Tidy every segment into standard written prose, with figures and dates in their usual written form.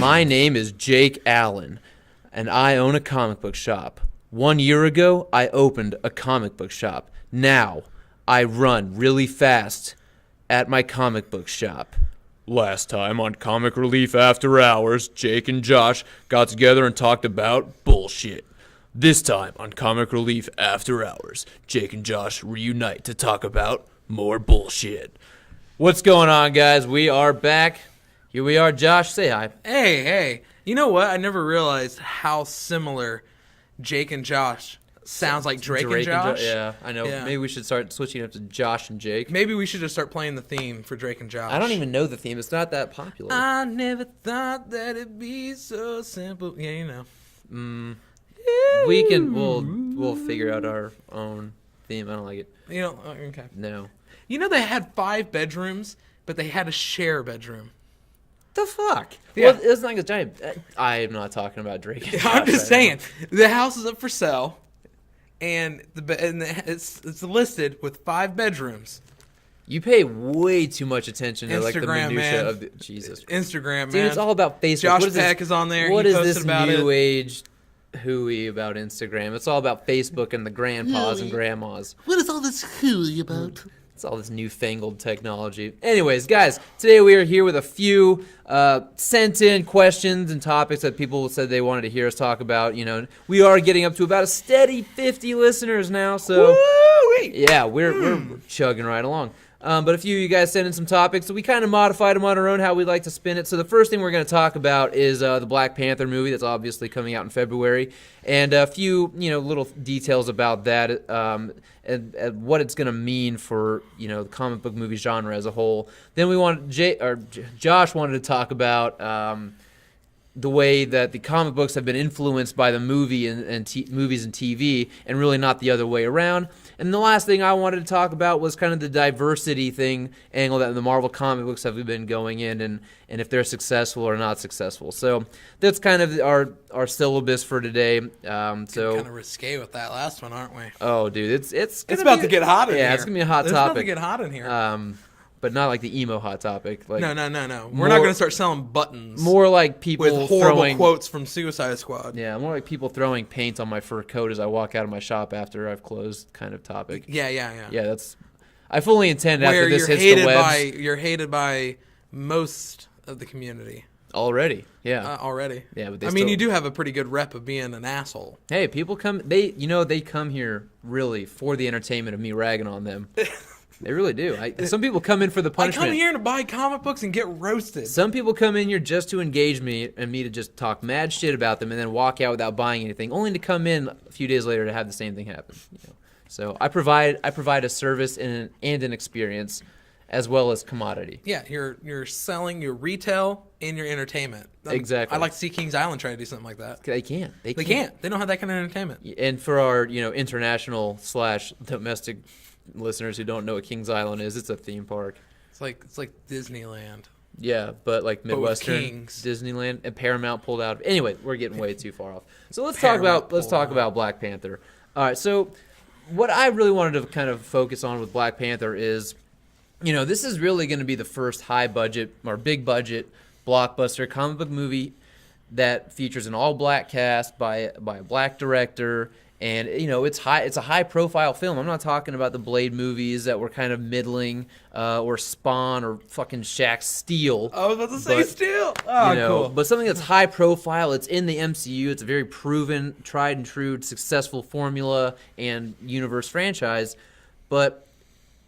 My name is Jake Allen, and I own a comic book shop. 1 year ago, I opened a comic book shop. Now, I run really fast at my comic book shop. Last time on Comic Relief After Hours, Jake and Josh got together and talked about bullshit. This time on Comic Relief After Hours, Jake and Josh reunite to talk about more bullshit. What's going on, guys? We are back. Here we are. Josh, say hi. Hey. You know what? I never realized how similar Jake and Josh sounds like Drake and Josh. Yeah, I know. Yeah. Maybe we should start switching up to Josh and Jake. Maybe we should just start playing the theme for Drake and Josh. I don't even know the theme. It's not that popular. I never thought that it'd be so simple. Yeah, you know. We'll figure out our own theme. I don't like it. You know, okay. No. You know they had 5 bedrooms, but they had to share a bedroom. The fuck? Yeah. Well, it's like a giant. I am not talking about Drake. And Josh I'm just right saying, now. the house is up for sale, and it's listed with 5 bedrooms. You pay way too much attention to like the Instagram, minutia man. of Jesus. Instagram, man. Dude, it's all about Facebook. Josh Peck is on there. What he is posted this about new it. age hooey about Instagram? It's all about Facebook and the grandpas and grandmas. What is all this hooey about? It's all this newfangled technology. Anyways, guys, today we are here with a few sent-in questions and topics that people said they wanted to hear us talk about. You know, we are getting up to about a steady 50 listeners now, so yeah, we're chugging right along. But a few of you guys sent in some topics, so we kind of modified them on our own, how we like to spin it. So the first thing we're going to talk about is the Black Panther movie that's obviously coming out in February, and a few, little details about that, and what it's going to mean for, the comic book movie genre as a whole. Then Josh wanted to talk about the way that the comic books have been influenced by the movie and movies and TV, and really not the other way around. And the last thing I wanted to talk about was kind of the diversity angle that the Marvel comic books have been going in, and if they're successful or not successful. So that's kind of our syllabus for today. So kind of risque with that last one, aren't we? Oh, dude, it's about to get hot in here. Yeah, it's gonna be a hot topic. It's about to get hot in here. But not like the emo hot topic. Like no. We're not going to start selling buttons. More like people with horrible quotes from Suicide Squad. Yeah, more like people throwing paint on my fur coat as I walk out of my shop after I've closed kind of topic. Yeah. Yeah, that's... I fully intend where after this hits the webs... You're hated by most of the community. Already, yeah. Already. Yeah, but you do have a pretty good rep of being an asshole. Hey, people come... They come here really for the entertainment of me ragging on them. They really do. Some people come in for the punishment. I come here to buy comic books and get roasted. Some people come in here just to engage me and me to just talk mad shit about them and then walk out without buying anything, only to come in a few days later to have the same thing happen. So I provide a service and an experience as well as commodity. Yeah, you're selling your retail and your entertainment. Exactly. I'd like to see Kings Island try to do something like that. They can't. They can't. They don't have that kind of entertainment. And for our international / domestic listeners who don't know what Kings Island is, it's a theme park. It's like Disneyland. Yeah, but like Midwestern but Disneyland, and Paramount pulled out. Anyway, we're getting way too far off. So let's talk about Black Panther. All right, so what I really wanted to kind of focus on with Black Panther is, this is really going to be the first high budget or big budget blockbuster comic book movie that features an all black cast by a black director. And it's a high profile film. I'm not talking about the Blade movies that were kind of middling, or Spawn or fucking Shaq Steel. I was about to say Steel. Oh, cool. But something that's high profile. It's in the MCU. It's a very proven, tried and true, successful formula and universe franchise. But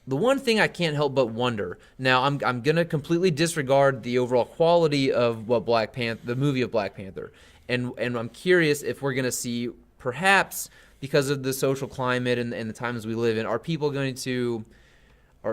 the one thing I can't help but wonder. Now I'm gonna completely disregard the overall quality of the movie of Black Panther, and I'm curious if we're gonna see. Perhaps because of the social climate and the times we live in, are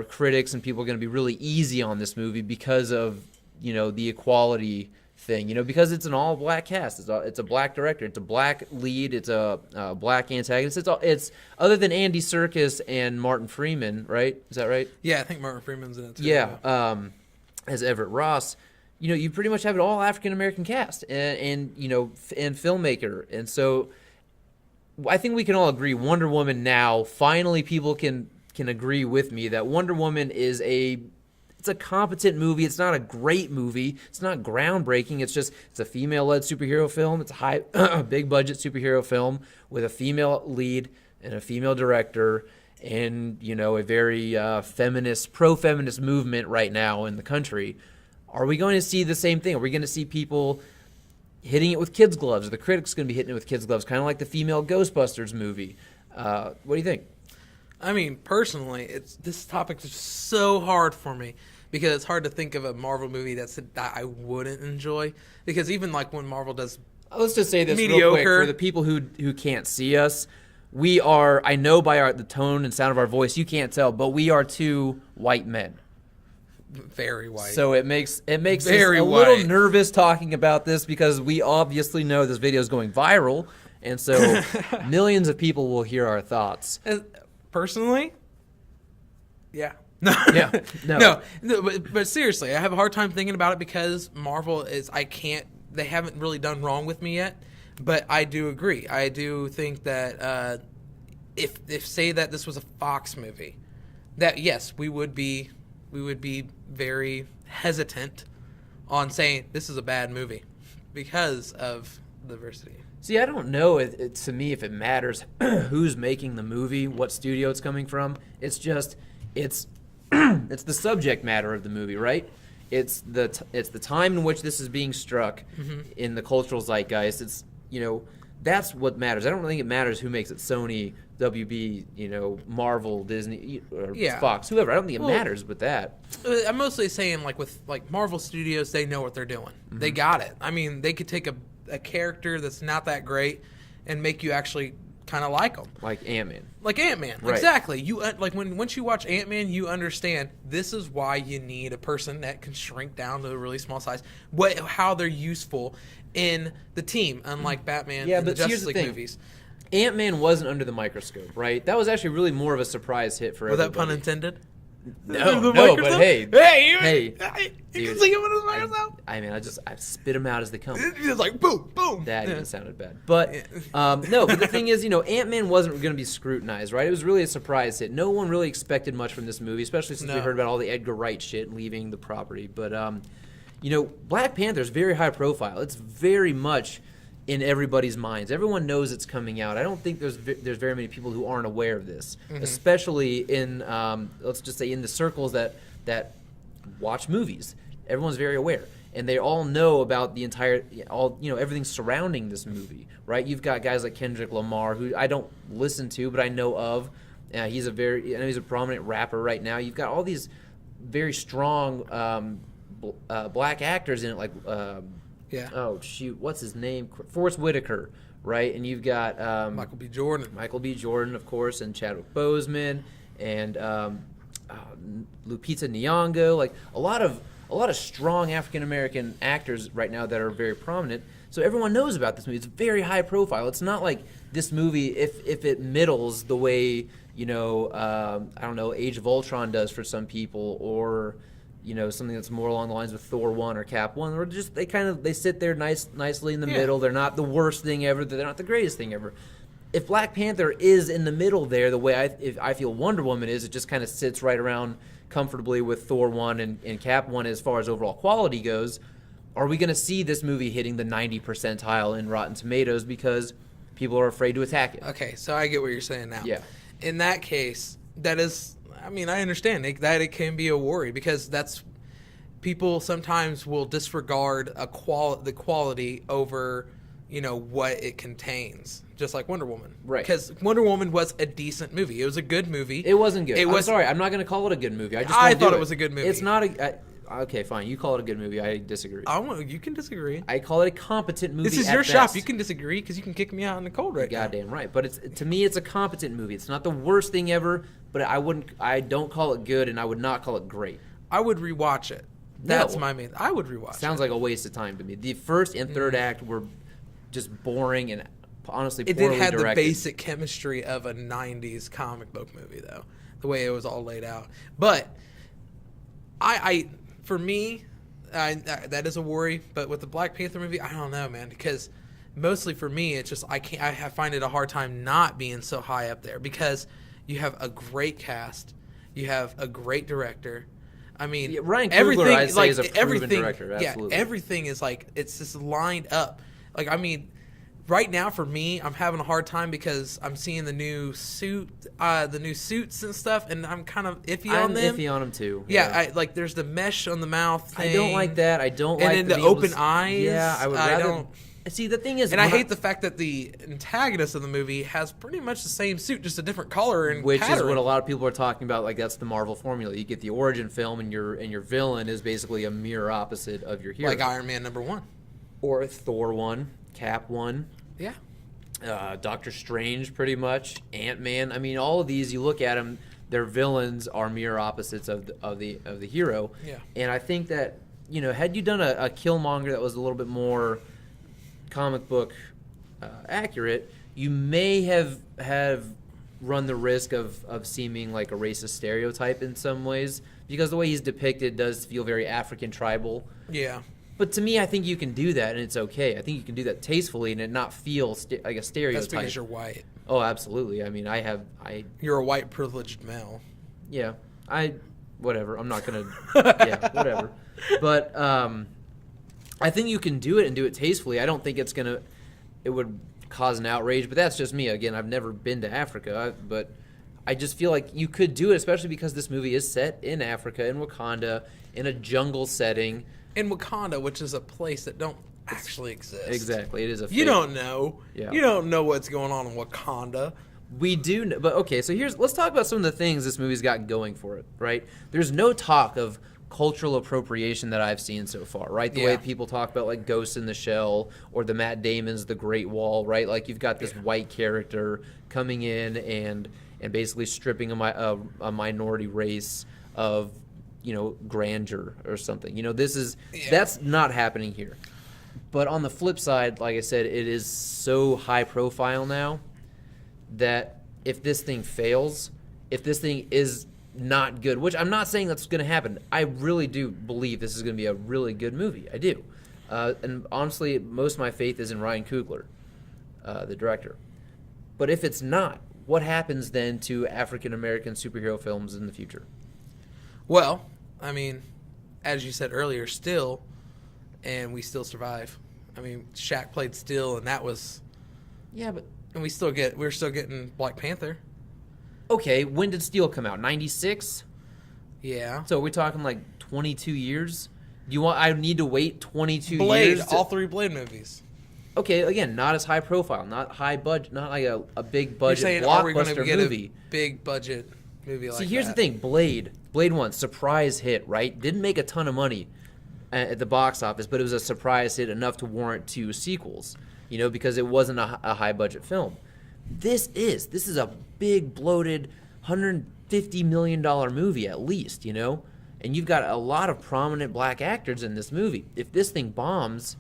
critics and people going to be really easy on this movie because of, the equality thing, because it's an all black cast. It's a black director. It's a black lead. It's a black antagonist. It's other than Andy Serkis and Martin Freeman, right? Is that right? Yeah, I think Martin Freeman's in it too. Yeah. As Everett Ross, you pretty much have an all African American cast and filmmaker. And so I think we can all agree Wonder Woman now, finally people can agree with me that Wonder Woman is It's a competent movie. It's not a great movie. It's not groundbreaking. It's a female-led superhero film. It's a big budget superhero film with a female lead and a female director, and a very pro-feminist movement right now in the country. Are we going to see the same thing? Are we going to see people hitting it with kids' gloves? Are the critics going to be hitting it with kids' gloves, kind of like the female Ghostbusters movie? What do you think? I mean, personally, this topic is so hard for me because it's hard to think of a Marvel movie that I wouldn't enjoy. Because even like when Marvel does Let's just say this mediocre, real quick for the people who can't see us. We are, I know by the tone and sound of our voice, you can't tell, but we are two white men. Very white. So it makes us Very a white. little nervous talking about this because we obviously know this video is going viral, and so millions of people will hear our thoughts. Personally, yeah. Yeah. No. But seriously, I have a hard time thinking about it because Marvel they haven't really done wrong with me yet, but I do agree. I do think that if say that this was a Fox movie, that yes, we would be very hesitant on saying this is a bad movie because of diversity. See, I don't know to me if it matters who's making the movie, what studio it's coming from. It's just it's the subject matter of the movie, right? It's the time in which this is being struck in the cultural zeitgeist. It's that's what matters. I don't think it matters who makes it, Sony, WB, Marvel, Disney, or Fox, whoever. I don't think it matters with that. I'm mostly saying with Marvel Studios, they know what they're doing. Mm-hmm. They got it. I mean, they could take a character that's not that great and make you actually kind of like them. Like Ant-Man. Right. Exactly. You once you watch Ant-Man, you understand this is why you need a person that can shrink down to a really small size. How they're useful in the team, unlike Batman and the Justice League movies. Ant-Man wasn't under the microscope, right? That was actually really more of a surprise hit for everybody. Was that pun intended? No, but hey. You dude, can see him under the microscope? I mean, I spit them out as they come. It's like, boom, boom. That even sounded bad. But, no, but the thing is, Ant-Man wasn't going to be scrutinized, right? It was really a surprise hit. No one really expected much from this movie, especially since we heard about all the Edgar Wright shit leaving the property. But, Black Panther is very high profile. It's very much in everybody's minds. Everyone knows it's coming out. I don't think there's very many people who aren't aware of this, especially in let's just say in the circles that watch movies. Everyone's very aware, and they all know about the entire everything surrounding this movie, right? You've got guys like Kendrick Lamar, who I don't listen to, but I know of. He's a prominent rapper right now. You've got all these very strong black actors in it, oh shoot, what's his name? Forrest Whitaker, right? And you've got Michael B. Jordan. Michael B. Jordan, of course, and Chadwick Boseman, and Lupita Nyong'o. Like a lot of strong African American actors right now that are very prominent. So everyone knows about this movie. It's very high profile. It's not like this movie, if it middles the way I don't know, Age of Ultron does for some people, or something that's more along the lines of Thor 1 or Cap 1, or just they sit there nicely in the middle. They're not the worst thing ever. They're not the greatest thing ever. If Black Panther is in the middle there, the way I feel Wonder Woman is, it just kind of sits right around comfortably with Thor 1 and Cap 1 as far as overall quality goes. Are we going to see this movie hitting the 90 percentile in Rotten Tomatoes because people are afraid to attack it? Okay, so I get what you're saying now. Yeah. In that case, that is... I mean, I understand that it can be a worry because people sometimes will disregard the quality over, what it contains, just like Wonder Woman. Right. Because Wonder Woman was a decent movie. It was a good movie. It wasn't good. I'm sorry. I'm not going to call it a good movie. I thought it was a good movie. It's not okay, fine. You call it a good movie. I disagree. You can disagrey. I call it a competent movie. This is your shop. You can disagree because you can kick me out in the cold right now. Goddamn right. But to me, it's a competent movie. It's not the worst thing ever, but I don't call it good, and I would not call it great. I would rewatch it. That's my main. I would rewatch it. Sounds like a waste of time to me. The first and third act were just boring and honestly poorly directed. It did have directed. the basic chemistry of a 90s comic book movie, though, the way it was all laid out. But for me, that is a worry. But with the Black Panther movie, I don't know, man, because mostly for me, it's just I find it a hard time not being so high up there because you have a great cast, you have a great director, I mean, Yeah, Ryan Coogler, everything, I'd say, like, is a proven everything, director. Absolutely. Yeah, everything is like it's just lined up. Like, I mean, right now for me, I'm having a hard time because I'm seeing the new suits and stuff, and I'm kind of iffy on them. I'm iffy on them too. Yeah, like there's the mesh on the mouth thing. I don't like that. I don't like and then the open eyes. Yeah, I would rather. don't. See, the thing is, And I hate the fact that the antagonist of the movie has pretty much the same suit, just a different color and which pattern. is what a lot of people are talking about. Like, that's the Marvel formula. You get the origin film, and your villain is basically a mirror opposite of your hero. Like Iron Man #1. Or Thor 1, Cap 1. Yeah. Doctor Strange, pretty much. Ant-Man. I mean, all of these, you look at them, their villains are mirror opposites of the hero. Yeah. And I think that, had you done a Killmonger that was a little bit more comic book accurate, you may have run the risk of seeming like a racist stereotype in some ways, because the way he's depicted does feel very African tribal. Yeah. But to me, I think you can do that, and it's okay. I think you can do that tastefully and it not feel like a stereotype. That's because you're white. Oh, absolutely. I mean, You're a white privileged male. Yeah. Whatever. I'm not going to... yeah, whatever. But I think you can do it and do it tastefully. I don't think it would cause an outrage, but that's just me. Again, I've never been to Africa, but I just feel like you could do it, especially because this movie is set in Africa, in Wakanda, in a jungle setting. In Wakanda, which is a place that don't actually exist. Exactly. It is a fake. You don't know. Yeah. You don't know what's going on in Wakanda. We do know, but okay, so let's talk about some of the things this movie's got going for it, right? There's no talk of cultural appropriation that I've seen so far, right? The way people talk about like Ghost in the Shell or the Matt Damon's The Great Wall, right? Like you've got this white character coming in and basically stripping a minority race of, grandeur or something. That's not happening here. But on the flip side, like I said, it is so high profile now that if this thing fails, if this thing is not good, which I'm not saying that's going to happen. I really do believe this is going to be a really good movie. I do. And honestly, most of my faith is in Ryan Coogler, the director. But if it's not, what happens then to African-American superhero films in the future? Well, I mean, as you said earlier, Steel, and we still survive. I mean, Shaq played Steel, and that was... Yeah, but... And we're still getting Black Panther. Okay, when did Steel come out? 96? Yeah. So we're talking like 22 years? I need to wait 22 years? Blade, all three Blade movies. Okay, again, not as high profile, not high budget, not like a big budget You're saying, are we going to blockbuster get movie. a big budget movie like that? See, here's the thing. Blade 1, surprise hit, right? Didn't make a ton of money at the box office, but it was a surprise hit enough to warrant 2 sequels, because it wasn't a high budget film. This is a big, bloated, $150 million movie at least, and you've got a lot of prominent black actors in this movie. If this thing bombs,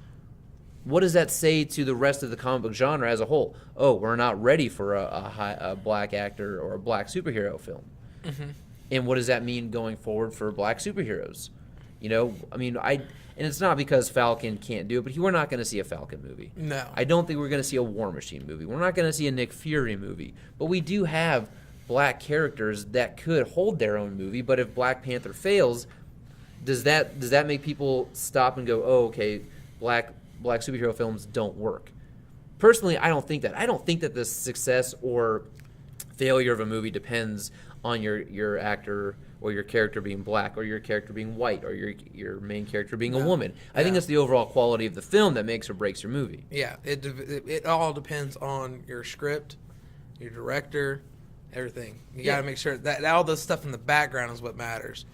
what does that say to the rest of the comic book genre as a whole? Oh, we're not ready for a black actor or a black superhero film. Mm-hmm. And what does that mean going forward for black superheroes? And it's not because Falcon can't do it, but we're not going to see a Falcon movie. No. I don't think we're going to see a War Machine movie. We're not going to see a Nick Fury movie. But we do have black characters that could hold their own movie. But if Black Panther fails, does that make people stop and go, oh, okay, black superhero films don't work? Personally, I don't think that. I don't think that the success or failure of a movie depends on your actor or your character being black or your character being white or your main character being a woman. I think it's the overall quality of the film that makes or breaks your movie. Yeah, it all depends on your script, your director, everything. You got to make sure that all the stuff in the background is what matters.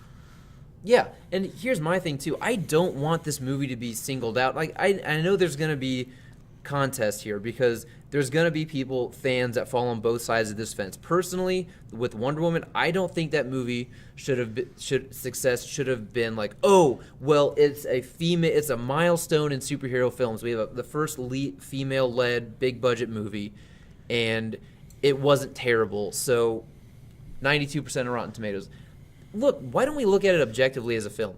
Yeah, and here's my thing too. I don't want this movie to be singled out. Like I know there's going to be contest here because there's going to be fans that fall on both sides of this fence. Personally, with Wonder Woman, I don't think that movie should have been like, oh, well, it's a milestone in superhero films. We have the first female-led big budget movie, and it wasn't terrible. So 92% of Rotten Tomatoes. Look, why don't we look at it objectively as a film?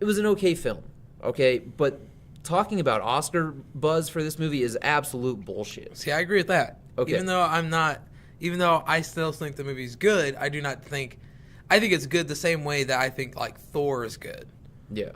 It was an okay film, okay, but talking about Oscar buzz for this movie is absolute bullshit. See, I agree with that. Okay. Even though I still think the movie's good, I do not think I think it's good the same way that I think like Thor is good. Yeah.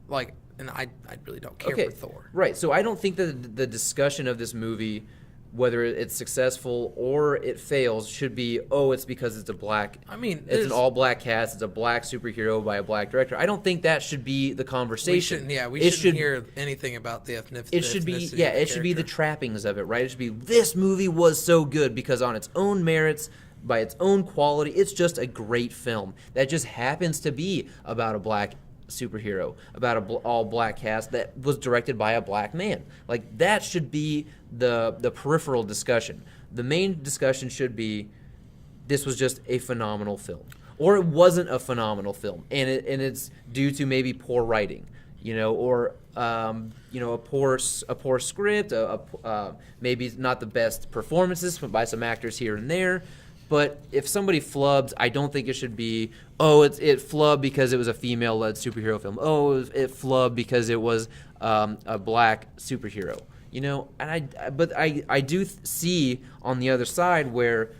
Like, and I really don't care for Thor. Right. So I don't think that the discussion of this movie, whether it's successful or it fails, should be, it's because it's a black. I mean, it's an all-black cast. It's a black superhero by a black director. I don't think that should be the conversation. We shouldn't hear anything about the ethnicity. It should be, it should be the trappings of it, right? It should be, this movie was so good because on its own merits, by its own quality, it's just a great film that just happens to be about a black superhero, about a all-black cast that was directed by a black man. Like, that should be the peripheral discussion. The main discussion should be, this was just a phenomenal film, or it wasn't a phenomenal film, and it's due to maybe poor writing, or a poor script, maybe not the best performances by some actors here and there. But if somebody flubs, I don't think it should be, it flubbed because it was a female-led superhero film. It flubbed because it was a black superhero. And I do see on the other side where,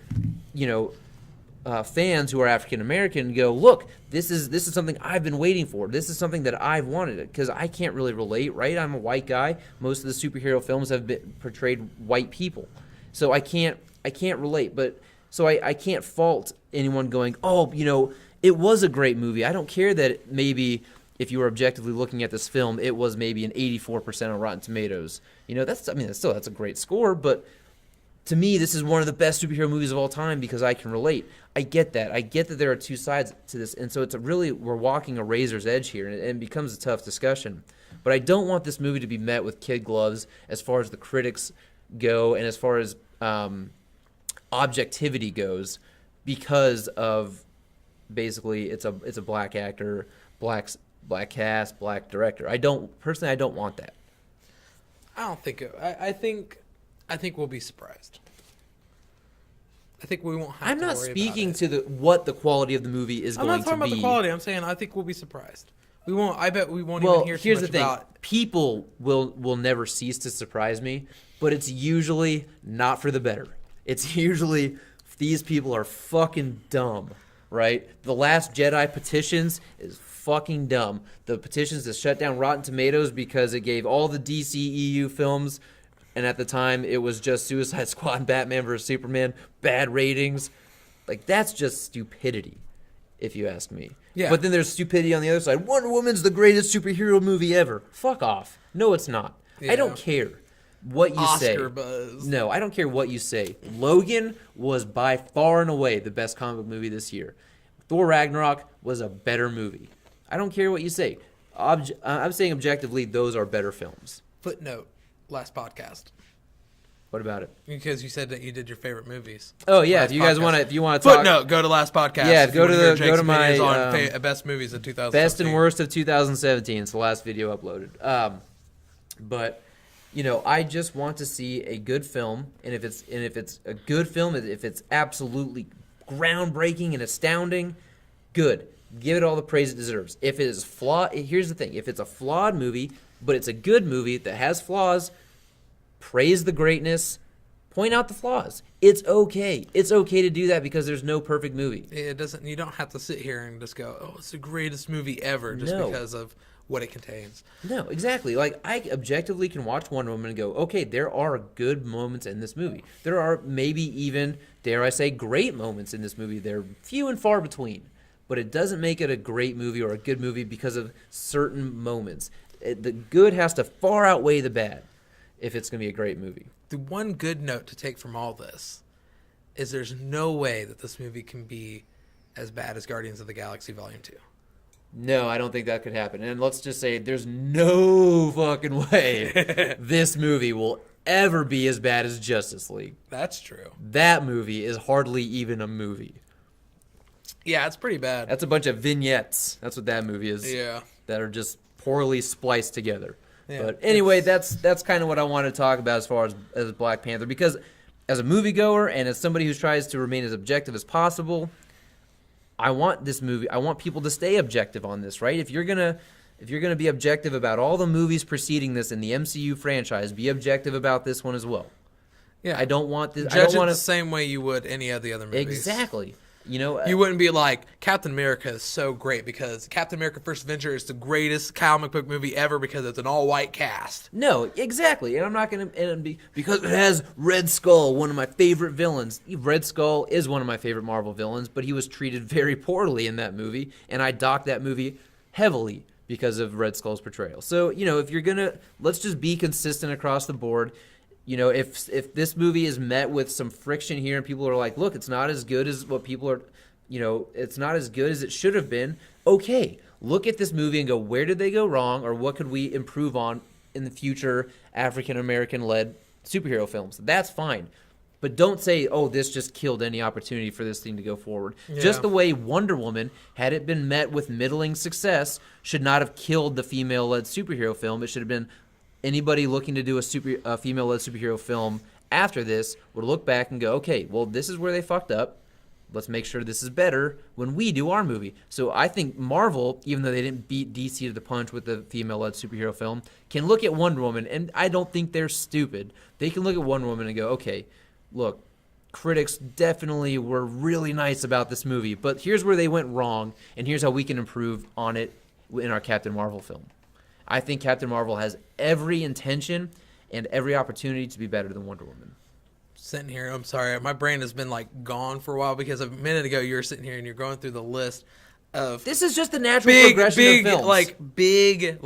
fans who are African American go, look, this is something I've been waiting for. This is something that I've wanted, because I can't really relate, right? I'm a white guy. Most of the superhero films have portrayed white people, so I can't relate, but. So I can't fault anyone going, it was a great movie. I don't care that maybe if you were objectively looking at this film, it was maybe an 84% on Rotten Tomatoes. That's a great score, but to me, this is one of the best superhero movies of all time because I can relate. I get that. I get that there are two sides to this, and so we're walking a razor's edge here, and it becomes a tough discussion. But I don't want this movie to be met with kid gloves as far as the critics go and as far as objectivity goes, because of basically it's a black actor, black cast, black director. I don't want that. I don't think I think we'll be surprised. I think we won't have I'm to not worry speaking about it. to what the quality of the movie is going to be. I'm not talking about the quality. I'm saying I think we'll be surprised. We won't. I bet we won't well, even hear too here's much the thing. about. People will never cease to surprise me, but it's usually not for the better. It's usually these people are fucking dumb, right? The Last Jedi petitions is fucking dumb. The petitions that shut down Rotten Tomatoes because it gave all the DCEU films, and at the time it was just Suicide Squad and Batman vs. Superman, bad ratings. Like, that's just stupidity, if you ask me. Yeah. But then there's stupidity on the other side. Wonder Woman's the greatest superhero movie ever. Fuck off. No, it's not. Yeah. I don't care what you say. Oscar buzz. No, I don't care what you say. Logan was by far and away the best comic book movie this year. Thor Ragnarok was a better movie. I don't care what you say. I'm saying objectively, those are better films. Footnote, last podcast. What about it? Because you said that you did your favorite movies. Oh yeah, if you want to talk. Footnote, go to last podcast. Yeah, go to my best movies of 2017. Best and worst of 2017. It's the last video uploaded. But I just want to see a good film, and if it's a good film, if it's absolutely groundbreaking and astounding, good. Give it all the praise it deserves. If it is flawed, here's the thing: if it's a flawed movie, but it's a good movie that has flaws, praise the greatness, point out the flaws. It's okay. It's okay to do that because there's no perfect movie. It doesn't. You don't have to sit here and just go, "Oh, it's the greatest movie ever," just No. because of what it contains. No, exactly. Like, I objectively can watch Wonder Woman and go, okay, there are good moments in this movie. There are maybe even, dare I say, great moments in this movie. They're few and far between. But it doesn't make it a great movie or a good movie because of certain moments. The good has to far outweigh the bad if it's going to be a great movie. The one good note to take from all this is there's no way that this movie can be as bad as Guardians of the Galaxy Volume 2. No, I don't think that could happen. And let's just say there's no fucking way this movie will ever be as bad as Justice League. That's true. That movie is hardly even a movie. Yeah, it's pretty bad. That's a bunch of vignettes. That's what that movie is. Yeah. That are just poorly spliced together. Yeah. But anyway, that's kind of what I want to talk about as far as Black Panther, because as a moviegoer and as somebody who tries to remain as objective as possible, I want this movie. I want people to stay objective on this, right? If you're gonna be objective about all the movies preceding this in the MCU franchise, be objective about this one as well. Yeah, I don't want this. Judge it the same way you would any of the other movies. Exactly. You know, you wouldn't be like, Captain America is so great because Captain America: First Avenger is the greatest comic book movie ever because it's an all-white cast. No, exactly, and I'm not going to be because it has Red Skull, one of my favorite villains. Red Skull is one of my favorite Marvel villains, but he was treated very poorly in that movie, and I docked that movie heavily because of Red Skull's portrayal. So, you know, if you're going to, let's just be consistent across the board. You know, if this movie is met with some friction here and people are like, look, it's not as good as what people are, you know, it's not as good as it should have been, okay, look at this movie and go, where did they go wrong, or what could we improve on in the future African-American-led superhero films? That's fine. But don't say, oh, this just killed any opportunity for this thing to go forward. Yeah. Just the way Wonder Woman, had it been met with middling success, should not have killed the female-led superhero film. It should have been anybody looking to do a female-led superhero film after this would look back and go, okay, well, this is where they fucked up. Let's make sure this is better when we do our movie. So I think Marvel, even though they didn't beat DC to the punch with the female-led superhero film, can look at Wonder Woman, and I don't think they're stupid. They can look at Wonder Woman and go, okay, look, critics definitely were really nice about this movie, but here's where they went wrong, and here's how we can improve on it in our Captain Marvel film. I think Captain Marvel has every intention and every opportunity to be better than Wonder Woman. Sitting here, I'm sorry, my brain has been like gone for a while because a minute ago you were sitting here and you're going through the list of this is just the natural progression of films. big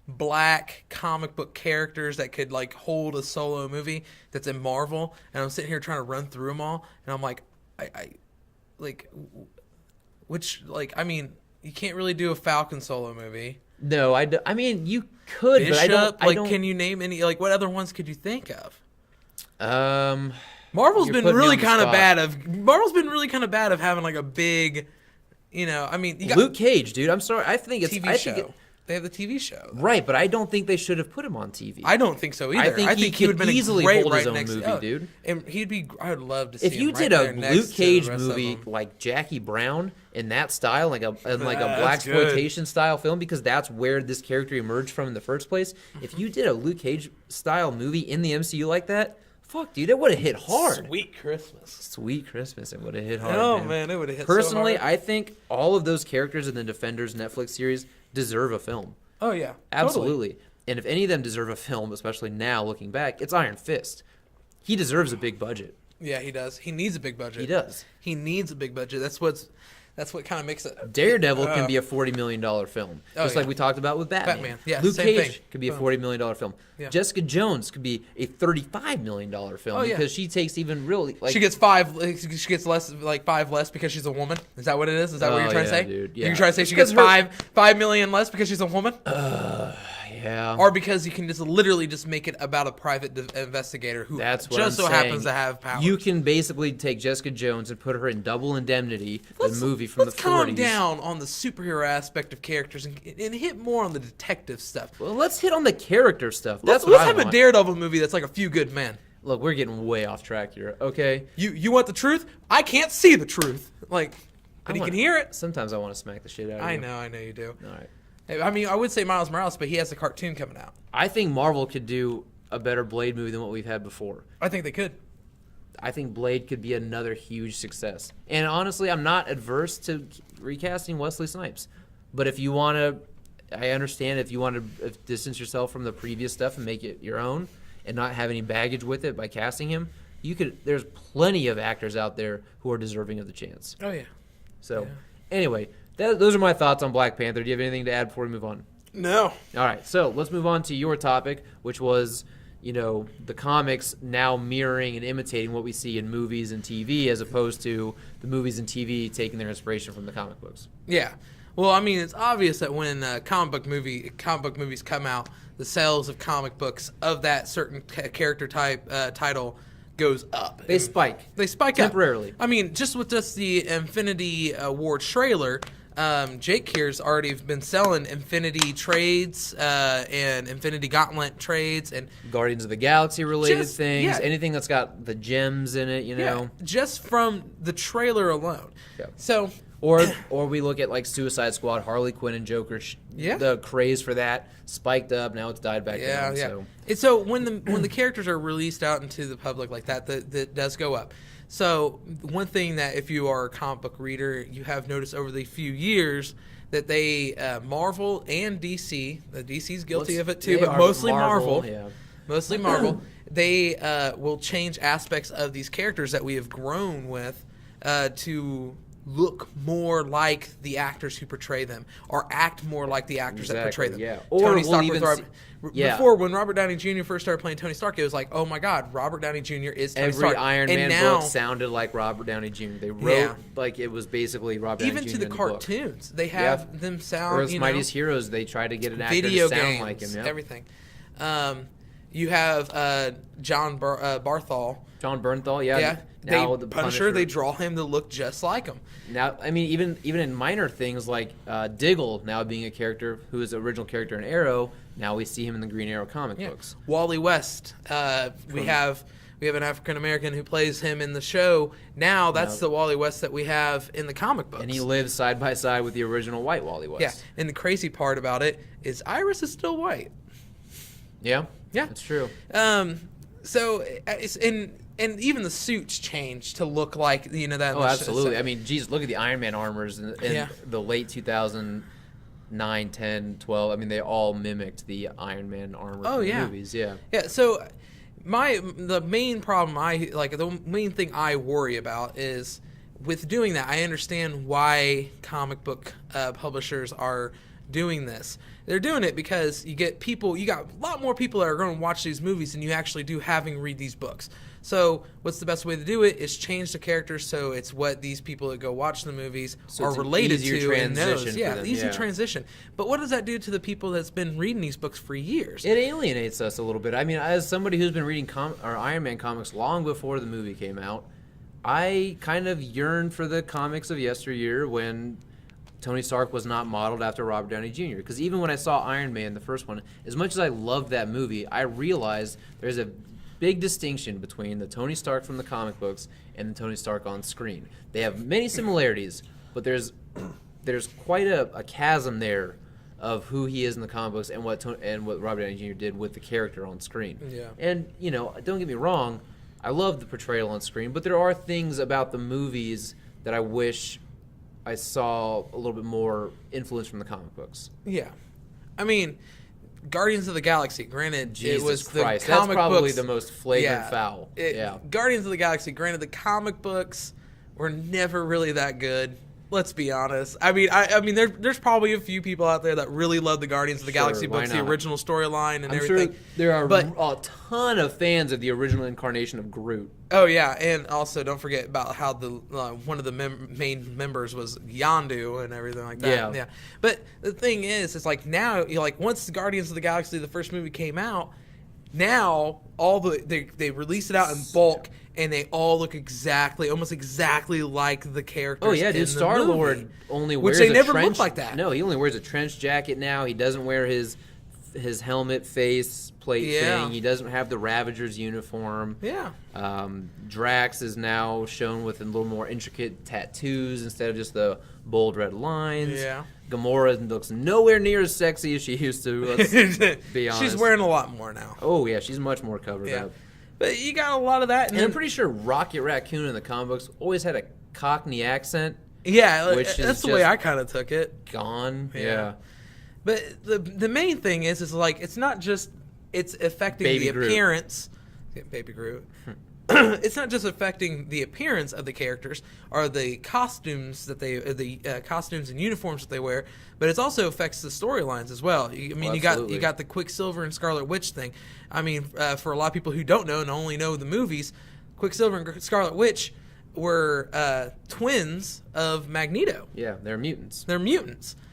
black comic book characters that could like hold a solo movie that's in Marvel, and I'm sitting here trying to run through them all, and I'm like, I mean, you can't really do a Falcon solo movie. No, I mean, you could, Bishop, but I don't. Can you name any? Like, what other ones could you think of? Marvel's been really kind of bad of having like a big, you know. I mean, you got Luke Cage, dude. I'm sorry. I think it's TV show. They have the TV show, right? But I don't think they should have put him on TV. I don't think so either. I think he would easily hold his own movie, dude. And he'd be. I would love to see. If you did a Luke Cage movie like Jackie Brown in that style, like a blaxploitation style film, because that's where this character emerged from in the first place. If you did a Luke Cage style movie in the MCU like that, fuck, dude, it would have hit hard. Sweet Christmas, it would have hit hard. Oh man, it would have hit. Personally, so hard. I think all of those characters in the Defenders Netflix series deserve a film. Oh yeah, absolutely. Totally. And if any of them deserve a film, especially now looking back, it's Iron Fist. He deserves a big budget. Yeah, he does. He needs a big budget. He does. He needs a big budget. That's what kind of makes it. Daredevil can be a $40 million film, just like we talked about with Batman. Yeah, Luke same Cage thing. could be a $40 million film. Yeah. Jessica Jones could be a $35 million film because she takes even really like she gets less, like 5 less because she's a woman. Is that what it is? Is that what you're trying to say? Dude, yeah. You're trying to say she gets $5 million less because she's a woman? Yeah. Or because you can just literally just make it about a private investigator who happens to have powers. You can basically take Jessica Jones and put her in Double Indemnity, a movie from the 40s. Let's calm down on the superhero aspect of characters and hit more on the detective stuff. Well, let's hit on the character stuff. Let's have a Daredevil movie that's like A Few Good Men. Look, we're getting way off track here. Okay. You want the truth? I can't see the truth. But he can hear it. Sometimes I want to smack the shit out of you. I know you do. All right. I mean, I would say Miles Morales, but he has a cartoon coming out. I think Marvel could do a better Blade movie than what we've had before. I think they could. I think Blade could be another huge success. And honestly, I'm not adverse to recasting Wesley Snipes. But if you want to, I understand if you want to distance yourself from the previous stuff and make it your own and not have any baggage with it by casting him, you could. There's plenty of actors out there who are deserving of the chance. Oh, yeah. So, anyway. Those are my thoughts on Black Panther. Do you have anything to add before we move on? No. All right, so let's move on to your topic, which was, the comics now mirroring and imitating what we see in movies and TV as opposed to the movies and TV taking their inspiration from the comic books. Yeah. Well, I mean, it's obvious that when comic book movies come out, the sales of comic books of that certain character type title goes up. They spike temporarily. I mean, just with the Infinity War trailer, Jake here's already been selling Infinity trades and Infinity Gauntlet trades and Guardians of the Galaxy related things, anything that's got the gems in it, just from the trailer alone. Yeah. So or we look at like Suicide Squad, Harley Quinn and Joker. The craze for that spiked up. Now it's died back down. Yeah. So when the characters are released out into the public like that does go up. So one thing that if you are a comic book reader, you have noticed over the few years that they Marvel and DC, the DC's guilty of it too, but mostly Marvel. Yeah. Mostly Marvel. They will change aspects of these characters that we have grown with to look more like the actors who portray them, or act more like the actors that portray them. Yeah. Or Tony Stark before, when Robert Downey Jr. first started playing Tony Stark, it was like, oh my God, Robert Downey Jr. is Tony Stark. Every Iron Man book sounded like Robert Downey Jr. They wrote like it was basically Robert Downey Jr. Even to the cartoons, they have them sound. Or Mightiest Heroes, they try to get an actor to sound like him. Everything. You have John Barthol. John Bernthal, yeah. Now the Punisher, they draw him to look just like him. Now, I mean, even in minor things like Diggle now being a character who is the original character in Arrow, now we see him in the Green Arrow comic books. Wally West, we have an African American who plays him in the show. Now that's the Wally West that we have in the comic books. And he lives side by side with the original white Wally West. Yeah, and the crazy part about it is Iris is still white. Yeah, yeah, that's true. So it's and even the suits changed to look like that. Oh, absolutely. I mean, geez, look at the Iron Man armors in the late 2009, 10, 12. I mean, they all mimicked the Iron Man armor from the movies. Yeah. Yeah. So the main problem the main thing I worry about is with doing that. I understand why comic book publishers are doing this. They're doing it because you got a lot more people that are going to watch these movies than you actually do having read these books. So what's the best way to do it is change the characters so it's what these people that go watch the movies are related to and knows. Yeah, easy transition. But what does that do to the people that's been reading these books for years? It alienates us a little bit. I mean, as somebody who's been reading Iron Man comics long before the movie came out, I kind of yearned for the comics of yesteryear when Tony Stark was not modeled after Robert Downey Jr. Because even when I saw Iron Man, the first one, as much as I loved that movie, I realized there's a big distinction between the Tony Stark from the comic books and the Tony Stark on screen. They have many similarities, but there's quite a chasm there of who he is in the comic books and what Robert Downey Jr. did with the character on screen. Yeah. And don't get me wrong, I love the portrayal on screen, but there are things about the movies that I wish I saw a little bit more influence from the comic books. Yeah. I mean, Guardians of the Galaxy, granted, Jesus it was Christ. the comic That's probably books, the most flagrant foul. Guardians of the Galaxy, granted, the comic books were never really that good. Let's be honest. I mean, there's probably a few people out there that really love the Guardians of the Galaxy books, the original storyline and everything. Sure there are a ton of fans of the original incarnation of Groot. Oh yeah, and also don't forget about how the one of the main members was Yondu and everything like that. Yeah. But the thing is, it's like now, once the Guardians of the Galaxy, the first movie came out, now they release it out in bulk. And they all look almost exactly like the characters. Oh yeah, dude. Star-Lord only wears which they never trench, looked like that. No, he only wears a trench jacket now. He doesn't wear his helmet face plate thing. He doesn't have the Ravager's uniform. Yeah. Drax is now shown with a little more intricate tattoos instead of just the bold red lines. Yeah. Gamora looks nowhere near as sexy as she used to. Let's be honest. She's wearing a lot more now. Oh yeah, she's much more covered up. But you got a lot of that. And I'm pretty sure Rocket Raccoon in the comic books always had a Cockney accent. Yeah, that's the way I kind of took it. Gone. Yeah. But the main thing is it's not just it's affecting the appearance. Baby Groot. It's not just affecting the appearance of the characters or the costumes the costumes and uniforms that they wear, but it also affects the storylines as well. You got the Quicksilver and Scarlet Witch thing. I mean, for a lot of people who don't know and only know the movies, Quicksilver and Scarlet Witch were twins of Magneto. Yeah, they're mutants.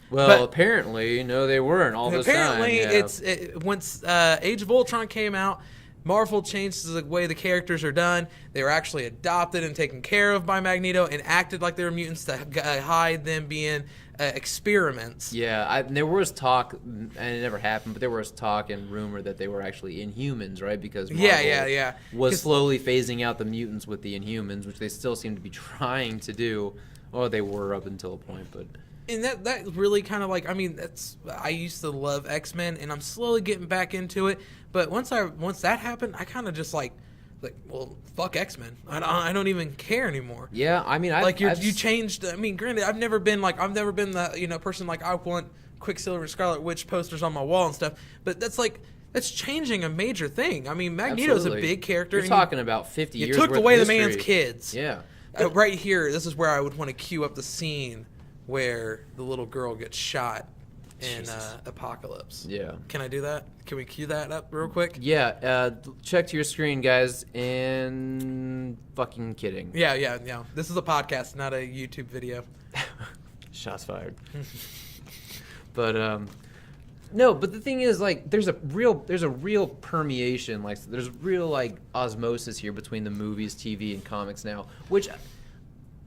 Well, apparently, no, they weren't all this time. Apparently, once Age of Ultron came out, Marvel changed the way the characters are done. They were actually adopted and taken care of by Magneto and acted like they were mutants to hide them being experiments. Yeah, there was talk, and it never happened, but there was talk and rumor that they were actually Inhumans, right? Because Marvel was slowly phasing out the mutants with the Inhumans, which they still seem to be trying to do. Well, they were up until a point, but... And that really kind of I used to love X-Men, and I'm slowly getting back into it. But once that happened, I kind of just Like, well, fuck X-Men. I don't even care anymore. Yeah, I mean, you changed. I mean, granted, I've never been the person like I want Quicksilver and Scarlet Witch posters on my wall and stuff. But that's changing a major thing. I mean, Magneto's a big character. You're talking about 50 years. You took worth away of the history. man's kids. Yeah. Right here, this is where I would want to cue up the scene where the little girl gets shot in Apocalypse. Yeah. Can I do that? Can we cue that up real quick? Yeah. Check to your screen, guys. And fucking kidding. Yeah. This is a podcast, not a YouTube video. Shots fired. But no, but the thing is, like, there's a real permeation, like there's real like osmosis here between the movies, TV, and comics now, which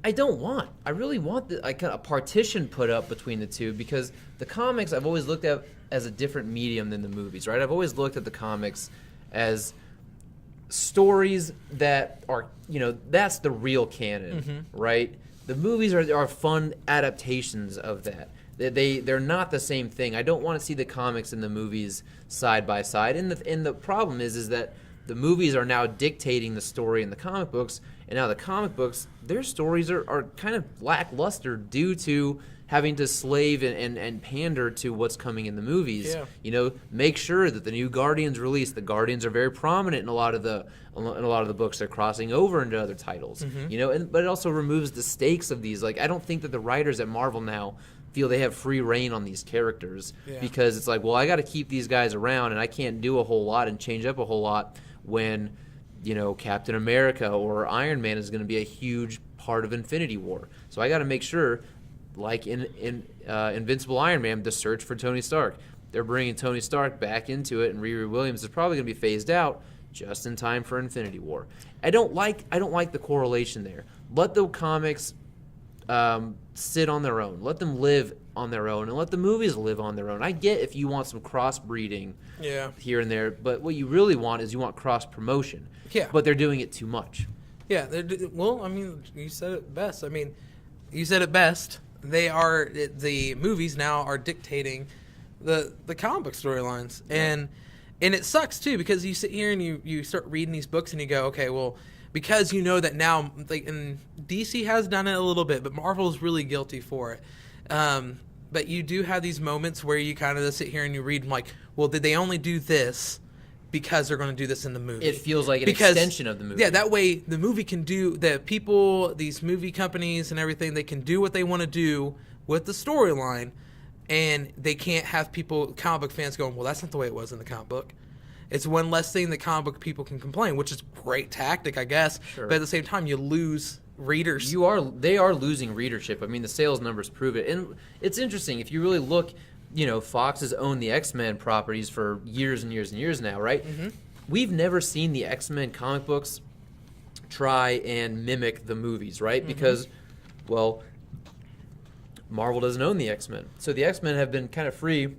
I don't want. I really want a partition put up between the two, because the comics I've always looked at as a different medium than the movies, right? I've always looked at the comics as stories that are, that's the real canon, right? The movies are fun adaptations of that. They're not the same thing. I don't want to see the comics and the movies side by side. And the problem is that the movies are now dictating the story in the comic books, and now the comic books, their stories are kind of lackluster due to having to slave and pander to what's coming in the movies. Yeah. Make sure that the new Guardians release. The Guardians are very prominent in a lot of the books. They're crossing over into other titles. But it also removes the stakes of these. Like, I don't think that the writers at Marvel now feel they have free reign on these characters, because it's like, well, I got to keep these guys around, and I can't do a whole lot and change up a whole lot when Captain America or Iron Man is going to be a huge part of Infinity War. So I got to make sure, like in Invincible Iron Man, the search for Tony Stark, they're bringing Tony Stark back into it, and Riri Williams is probably going to be phased out just in time for Infinity War. I don't like the correlation there. Let the comics sit on their own. Let them live on their own, and let the movies live on their own. I get if you want some cross-breeding here and there, but what you really want is you want cross-promotion. Yeah. But they're doing it too much. Yeah. Well, I mean, you said it best. The movies now are dictating the comic book storylines. And it sucks, too, because you sit here and you start reading these books and you go, okay, well, because that now, and DC has done it a little bit, but Marvel's really guilty for it. But you do have these moments where you kind of sit here and you read, like, well, did they only do this because they're going to do this in the movie? It feels like an extension of the movie. Yeah, that way the movie can do, these movie companies and everything, they can do what they want to do with the storyline, and they can't have comic book fans going, well, that's not the way it was in the comic book. It's one less thing that comic book people can complain, which is a great tactic, I guess. Sure. But at the same time, you lose readers. They are losing readership. I mean, the sales numbers prove it. And it's interesting. If you really look, Fox has owned the X-Men properties for years and years and years now, right? Mm-hmm. We've never seen the X-Men comic books try and mimic the movies, right? Mm-hmm. Because, well, Marvel doesn't own the X-Men. So the X-Men have been kind of free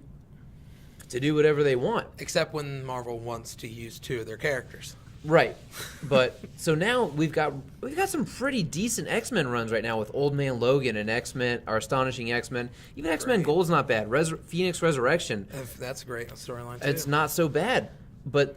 to do whatever they want. Except when Marvel wants to use two of their characters. Right. But so now we've got some pretty decent X-Men runs right now with Old Man Logan and X-Men, our Astonishing X-Men. Even X-Men Gold's not bad. Phoenix Resurrection. That's a great storyline too. It's not so bad. But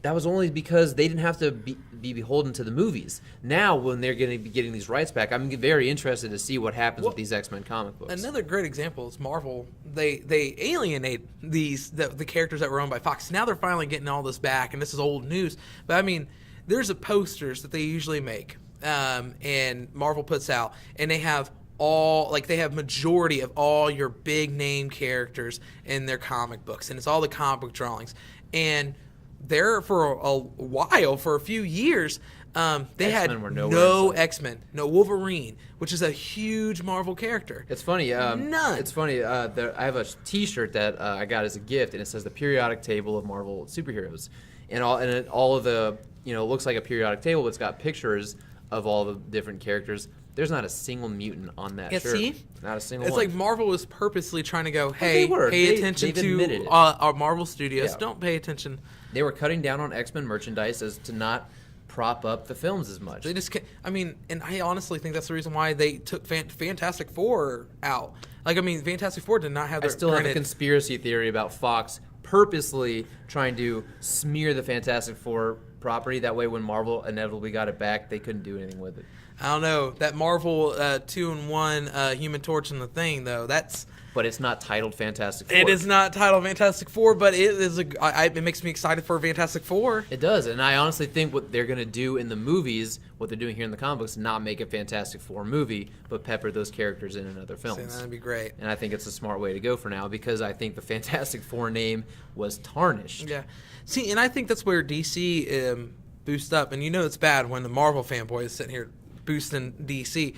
that was only because they didn't have to be beholden to the movies. Now, when they're going to be getting these rights back, I'm very interested to see what happens with these X-Men comic books. Another great example is Marvel. They alienate the characters that were owned by Fox. Now they're finally getting all this back, and this is old news. But I mean, there's posters that they usually make, and Marvel puts out, and they have majority of all your big name characters in their comic books, and it's all the comic book drawings. And there for a while, for a few years, they had no X-Men, no Wolverine, which is a huge Marvel character. It's funny. None. It's funny. I have a T-shirt that I got as a gift, and it says the periodic table of Marvel superheroes, and all of the it looks like a periodic table, but it's got pictures of all the different characters. There's not a single mutant on that shirt. See? Not a single one. It's like Marvel was purposely trying to go, hey, pay attention to our Marvel Studios. Yeah. Don't pay attention. They were cutting down on X-Men merchandise as to not prop up the films as much. They just can't, and I honestly think that's the reason why they took Fantastic Four out. Fantastic Four did not have their... I still have a conspiracy theory about Fox purposely trying to smear the Fantastic Four property. That way, when Marvel inevitably got it back, they couldn't do anything with it. I don't know. That Marvel 2-in-1 Human Torch and the Thing, though, that's... But it's not titled Fantastic Four. It is not titled Fantastic Four, but it is it makes me excited for Fantastic Four. It does, and I honestly think what they're going to do in the movies, what they're doing here in the comic books, not make a Fantastic Four movie, but pepper those characters in other films. See, that'd be great. And I think it's a smart way to go for now, because I think the Fantastic Four name was tarnished. Yeah. See, and I think that's where DC boosts up, and it's bad when the Marvel fanboy is sitting here boosting DC.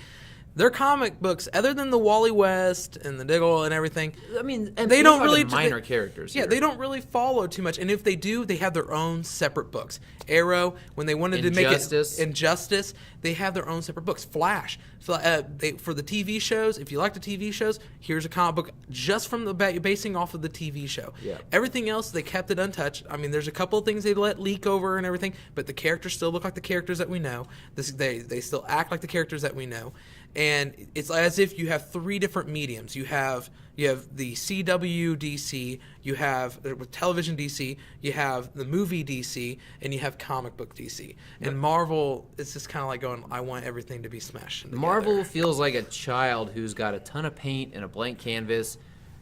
Their comic books, other than the Wally West and the Diggle and everything, I mean, and they don't really minor characters. Yeah, here. they don't really follow too much, and if they do, they have their own separate books. Arrow, when they wanted to make it Injustice, they have their own separate books. Flash, for the TV shows, if you like the TV shows, here's a comic book just from the basing off of the TV show. Yeah. Everything else, they kept it untouched. I mean, there's a couple of things they let leak over and everything, but the characters still look like the characters that we know. They still act like the characters that we know. And it's as if you have three different mediums. You have the CW DC, you have television DC, you have the movie DC, and you have comic book DC. And Marvel, it's just kind of like going, I want everything to be smashed together. Marvel feels like a child who's got a ton of paint and a blank canvas,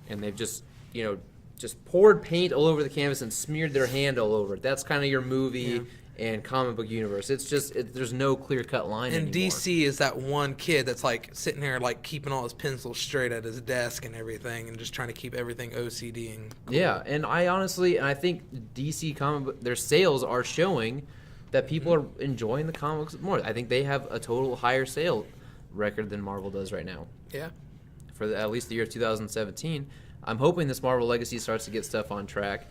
and they've just poured paint all over the canvas and smeared their hand all over it. That's kind of your movie and comic book universe. It's just there's no clear-cut line and anymore. DC is that one kid that's like sitting there like keeping all his pencils straight at his desk and everything, and just trying to keep everything OCD and cool. Yeah, and I think DC comic book, their sales are showing that people are enjoying the comics more. I think they have a total higher sale record than Marvel does right now. Yeah. For at least the year 2017. I'm hoping this Marvel Legacy starts to get stuff on track.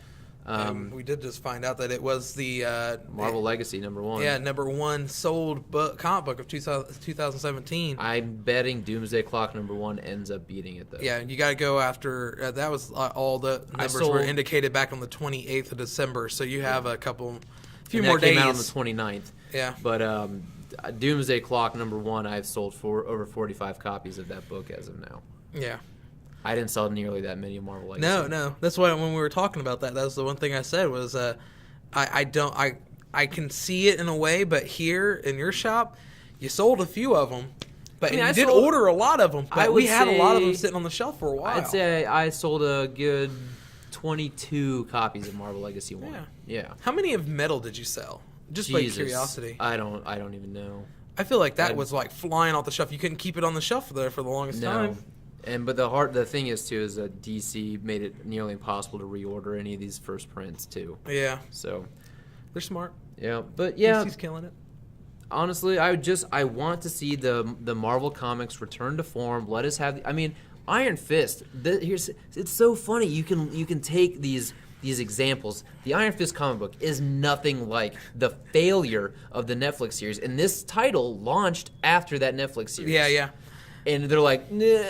We did just find out that it was the Marvel Legacy #1. Yeah, #1 sold comic book of 2017. I'm betting Doomsday Clock #1 ends up beating it, though. Yeah, you got to go after that was all the numbers were indicated back on the 28th of December, so you have a few more days. Came out on the 29th. Yeah. But Doomsday Clock #1, I've sold over 45 copies of that book as of now. Yeah. I didn't sell nearly that many of Marvel Legacy. No. That's why when we were talking about that was the one thing I said was I can see it in a way, but here in your shop, you sold a few of them. But you did order a lot of them. But we had a lot of them sitting on the shelf for a while. I'd say I sold a good 22 copies of Marvel Legacy 1. Yeah. How many of Metal did you sell? Just by curiosity. I don't even know. I feel like that was like flying off the shelf. You couldn't keep it on the shelf there for the longest time. But the thing is too is that DC made it nearly impossible to reorder any of these first prints too. Yeah. So they're smart. Yeah, but yeah, DC's killing it. Honestly, I want to see the Marvel comics return to form. Let us have. Iron Fist. It's so funny. You can take these examples. The Iron Fist comic book is nothing like the failure of the Netflix series, and this title launched after that Netflix series. Yeah. And they're like, nah,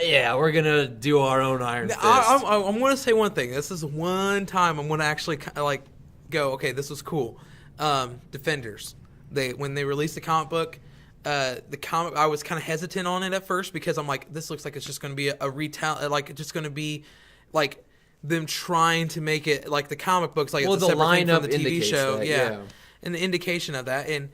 yeah, we're going to do our own Iron Fist. I'm going to say one thing. This is one time I'm going to actually go, okay, this was cool. Defenders. When they released the comic book, I was kind of hesitant on it at first because I'm like, this looks like it's just going to be a retell, like it's just going to be like them trying to make it like the comic books, like it's a separate thing from the TV show. That, yeah. And the indication of that. And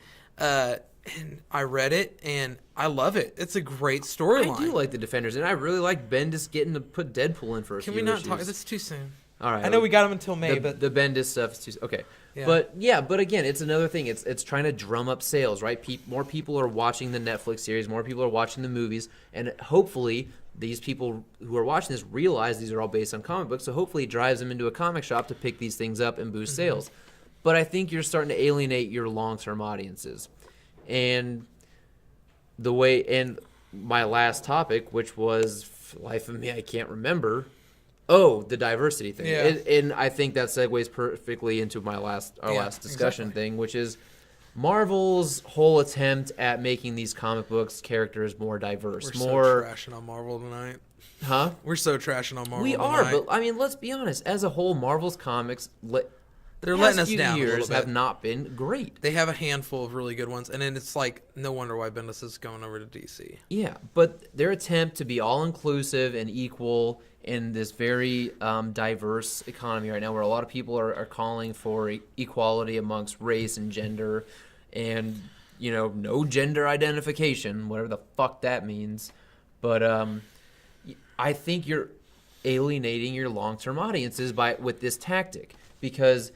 I read it, and I love it. It's a great storyline. I do like the Defenders, and I really like Bendis getting to put Deadpool in for a few issues. Can we not talk? That's too soon. All right. I know we got him until May, but the Bendis stuff is too soon. Okay. Yeah. But again, it's another thing. It's trying to drum up sales, right? More people are watching the Netflix series. More people are watching the movies, and hopefully these people who are watching this realize these are all based on comic books, so hopefully it drives them into a comic shop to pick these things up and boost sales. But I think you're starting to alienate your long-term audiences. And my last topic, which was, for the life of me, I can't remember. Oh, the diversity thing. Yeah. And I think that segues perfectly into our last discussion thing, which is Marvel's whole attempt at making these comic books characters more diverse. We're so trashing on Marvel tonight. Huh? We're so trashing on Marvel We tonight. are, but let's be honest. As a whole, Marvel's comics, They're letting us few down a years little bit. have not been great. They have a handful of really good ones, and then it's like no wonder why Bendis is going over to DC. Yeah, but their attempt to be all-inclusive and equal in this very diverse economy right now, where a lot of people are calling for equality amongst race and gender, and no gender identification, whatever the fuck that means. But I think you're alienating your long-term audiences with this tactic, because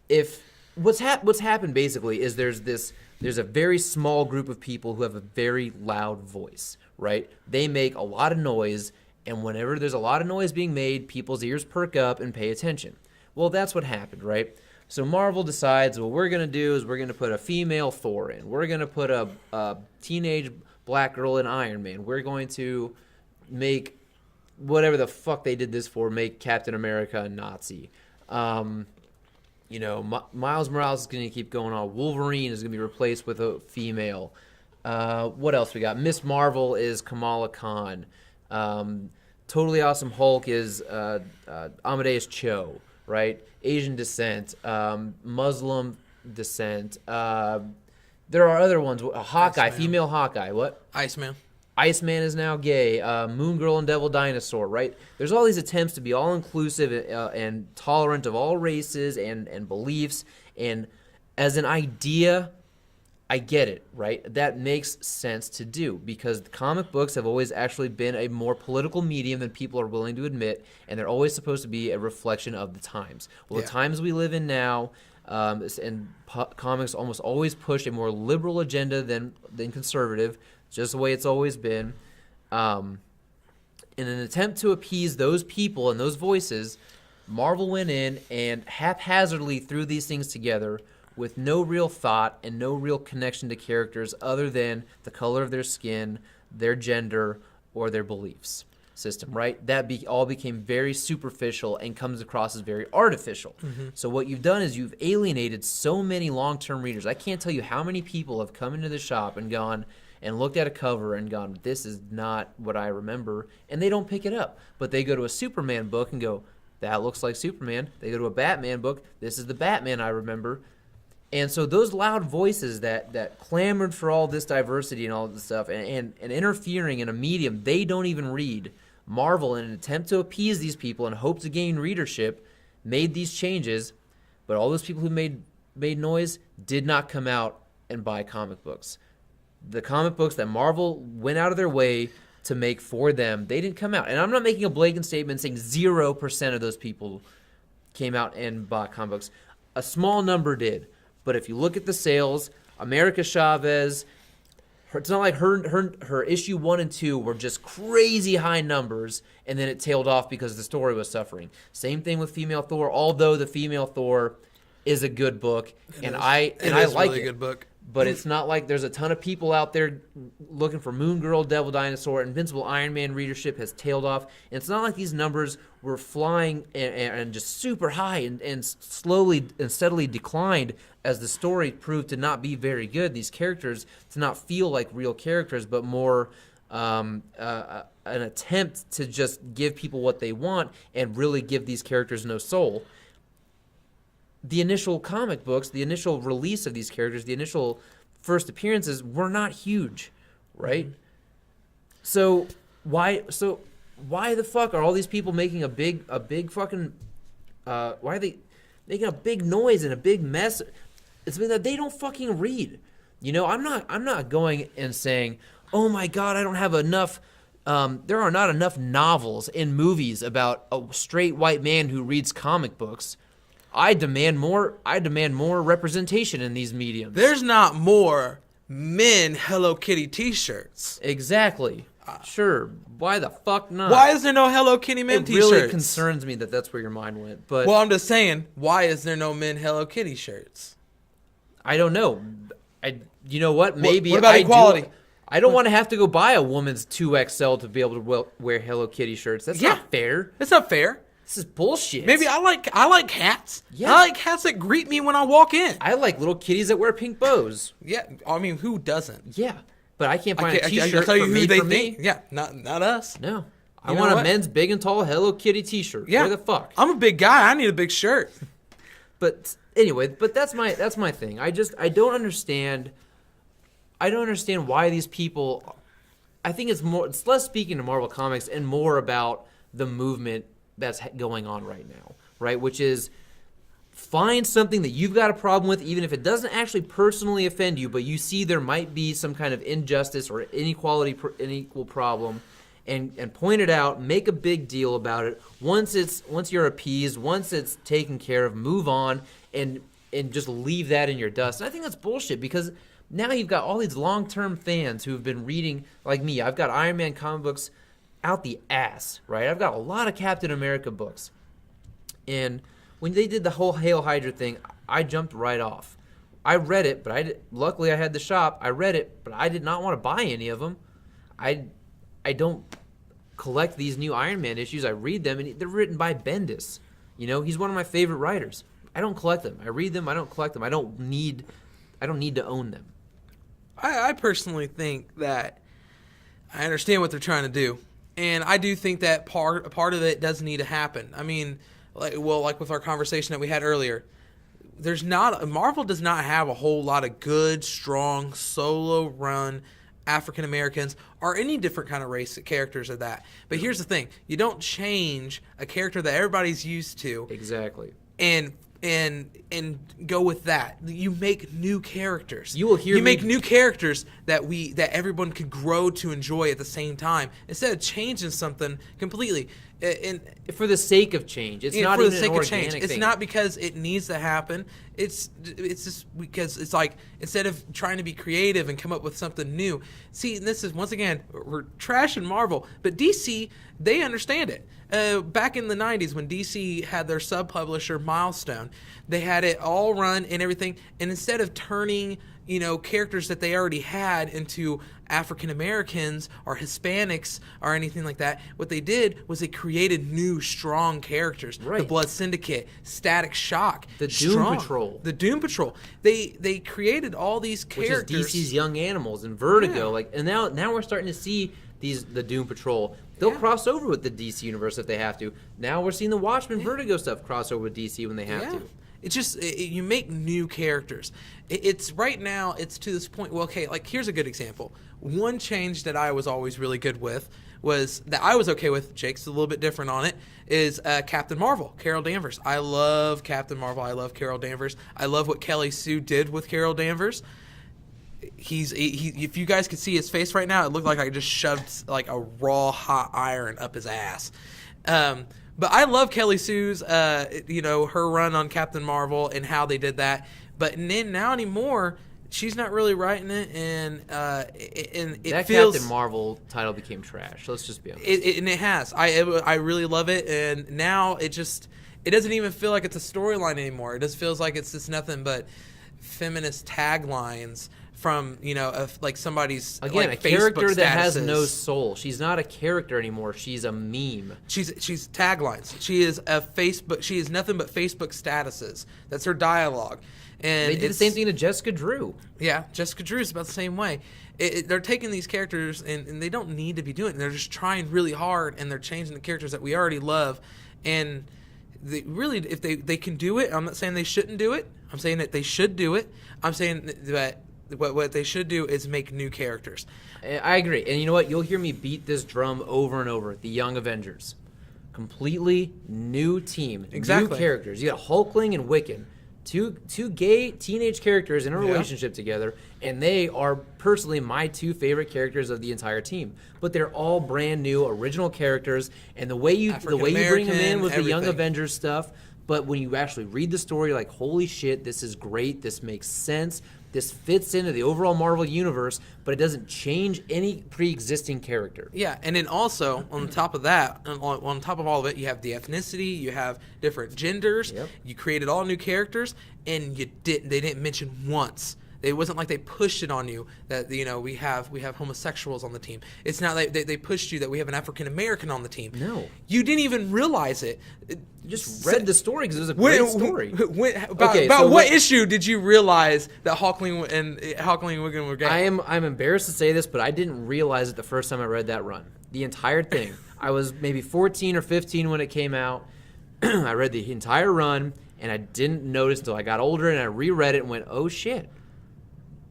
if what's happened basically is there's a very small group of people who have a very loud voice, right? They make a lot of noise, and whenever there's a lot of noise being made, people's ears perk up and pay attention. Well, that's what happened, right? So Marvel decides, what we're going to do is we're going to put a female Thor in. We're going to put a teenage black girl in Iron Man. We're going to make whatever the fuck they did this for, make Captain America a Nazi. Miles Morales is going to keep going on. Wolverine is going to be replaced with a female. What else we got? Miss Marvel is Kamala Khan. Totally Awesome Hulk is Amadeus Cho, right? Asian descent, Muslim descent. There are other ones. Hawkeye, Iceman. female Hawkeye. What? Iceman is now gay. Moon Girl and Devil Dinosaur, right? There's all these attempts to be all-inclusive and tolerant of all races and beliefs. And as an idea, I get it, right? That makes sense to do, because the comic books have always actually been a more political medium than people are willing to admit, and they're always supposed to be a reflection of the times. Well, the times we live in now, comics almost always push a more liberal agenda than conservative, just the way it's always been. In an attempt to appease those people and those voices, Marvel went in and haphazardly threw these things together with no real thought and no real connection to characters other than the color of their skin, their gender, or their beliefs system, right? That all became very superficial and comes across as very artificial. Mm-hmm. So what you've done is you've alienated so many long-term readers. I can't tell you how many people have come into the shop and gone and looked at a cover and gone, this is not what I remember, and they don't pick it up. But they go to a Superman book and go, that looks like Superman. They go to a Batman book, this is the Batman I remember. And so those loud voices that clamored for all this diversity and all this stuff and interfering in a medium they don't even read, Marvel, in an attempt to appease these people and hope to gain readership, made these changes, but all those people who made noise did not come out and buy comic books. The comic books that Marvel went out of their way to make for them, they didn't come out. And I'm not making a blatant statement saying 0% of those people came out and bought comic books. A small number did. But if you look at the sales, America Chavez, it's not like her issue 1 and 2 were just crazy high numbers, and then it tailed off because the story was suffering. Same thing with Female Thor, although the Female Thor is a good book, I like it. A good book. But it's not like there's a ton of people out there looking for Moon Girl, Devil Dinosaur. Invincible Iron Man readership has tailed off. And it's not like these numbers were flying and just super high and slowly and steadily declined as the story proved to not be very good. These characters to not feel like real characters, but more an attempt to just give people what they want and really give these characters no soul. The initial comic books, the initial release of these characters, the initial first appearances were not huge, right? So why the fuck are all these people making a big fucking why are they making a big noise and a big mess? It's something that they don't fucking read. I'm not going and saying, "Oh my God, I don't have enough." There are not enough novels and movies about a straight white man who reads comic books. I demand more representation in these mediums. There's not more men Hello Kitty t-shirts. Exactly. Sure. Why the fuck not? Why is there no Hello Kitty men t-shirts? It really concerns me that that's where your mind went. But well, I'm just saying, why is there no men Hello Kitty shirts? I don't know. You know what? Maybe what about equality? I don't want to have to go buy a woman's 2XL to be able to wear Hello Kitty shirts. That's not fair. That's not fair. This is bullshit. Maybe I like hats. Yeah. I like hats that greet me when I walk in. I like little kitties that wear pink bows. Yeah, I mean, who doesn't? Yeah, but I can't find a T-shirt for made for me. Me. Yeah, not us. No, I want a men's big and tall Hello Kitty T-shirt. Yeah, where the fuck? I'm a big guy. I need a big shirt. But anyway, that's my thing. I don't understand. I don't understand why these people. I think it's less speaking to Marvel Comics and more about the movement that's going on right now, right? Which is find something that you've got a problem with, even if it doesn't actually personally offend you, but you see there might be some kind of injustice or unequal problem, and point it out, make a big deal about it. Once you're appeased, once it's taken care of, move on and just leave that in your dust. And I think that's bullshit because now you've got all these long-term fans who have been reading, like me. I've got Iron Man comic books out the ass, right? I've got a lot of Captain America books. And when they did the whole Hail Hydra thing, I jumped right off. I read it, but luckily I had the shop. I read it, but I did not want to buy any of them. I don't collect these new Iron Man issues. I read them, and they're written by Bendis. He's one of my favorite writers. I don't collect them. I read them. I don't collect them. I don't need to own them. I personally think that I understand what they're trying to do, and I do think that part of it does need to happen. I mean, like with our conversation that we had earlier, Marvel does not have a whole lot of good, strong, solo run African Americans or any different kind of race characters of that. But here's the thing: you don't change a character that everybody's used to. Exactly. And go with that. You make new characters. You make new characters that everyone can grow to enjoy at the same time instead of changing something completely. And for the sake of change, it's not even an organic thing. It's not because it needs to happen. It's just because it's like instead of trying to be creative and come up with something new. See, this is once again we're trashing Marvel, but DC, they understand it. Back in the 90s when DC had their sub-publisher Milestone, they had it all run and everything, and instead of turning characters that they already had into African Americans or Hispanics or anything like that, what they did was they created new strong characters. Right. The Blood Syndicate, Static Shock, the Doom Patrol. The Doom Patrol. They created all these characters. Which is DC's Young Animals and Vertigo. Yeah. And now we're starting to see the Doom Patrol. They'll cross over with the DC universe if they have to. Now we're seeing the Watchmen Vertigo stuff cross over with DC when they have to. It's just you make new characters. It's right now. It's to this point. Well, okay. Like here's a good example. One change that I was always really good with was that I was okay with. Jake's a little bit different on it. Is Captain Marvel, Carol Danvers. I love Captain Marvel. I love Carol Danvers. I love what Kelly Sue did with Carol Danvers. If you guys could see his face right now, it looked like I just shoved like a raw hot iron up his ass. But I love Kelly Sue's, her run on Captain Marvel and how they did that. But now anymore, she's not really writing it, and it that feels Captain Marvel title became trash. Let's just be honest. And it has. I really love it, and now it doesn't even feel like it's a storyline anymore. It just feels like it's just nothing but feminist taglines from like somebody's again like a character Facebook that has statuses. no soul. She's not a character anymore. She's a meme. She's taglines. She is a Facebook. She is nothing but Facebook statuses. That's her dialogue. And they did the same thing to Jessica Drew. Yeah, Jessica Drew is about the same way. They're taking these characters and they don't need to be doing it. They're just trying really hard and they're changing the characters that we already love. And they really, if they can do it, I'm not saying they shouldn't do it. I'm saying that they should do it. I'm saying that what they should do is make new characters. I agree. And you know what? You'll hear me beat this drum over and over. The Young Avengers. Completely new team. Exactly. New characters. You got Hulkling and Wiccan. Two gay teenage characters in a relationship together, and they are personally my two favorite characters of the entire team. But they're all brand new, original characters, and the way you bring them in with the Young Avengers stuff, but when you actually read the story, you're like, holy shit, this is great, this makes sense, this fits into the overall Marvel universe, but it doesn't change any pre-existing character. Yeah, and then also, on top of that, on top of all of it, you have the ethnicity, you have different genders, you created all new characters, and they didn't mention once. It wasn't like they pushed it on you that we have homosexuals on the team. It's not like they pushed you that we have an African American on the team. No, you didn't even realize it. You just read the story because it was a great story. What issue did you realize that Hulkling and Wiccan were gay? I'm embarrassed to say this, but I didn't realize it the first time I read that run. The entire thing. I was maybe 14 or 15 when it came out. I read the entire run. and I didn't notice until I got older and I reread it and went, oh shit.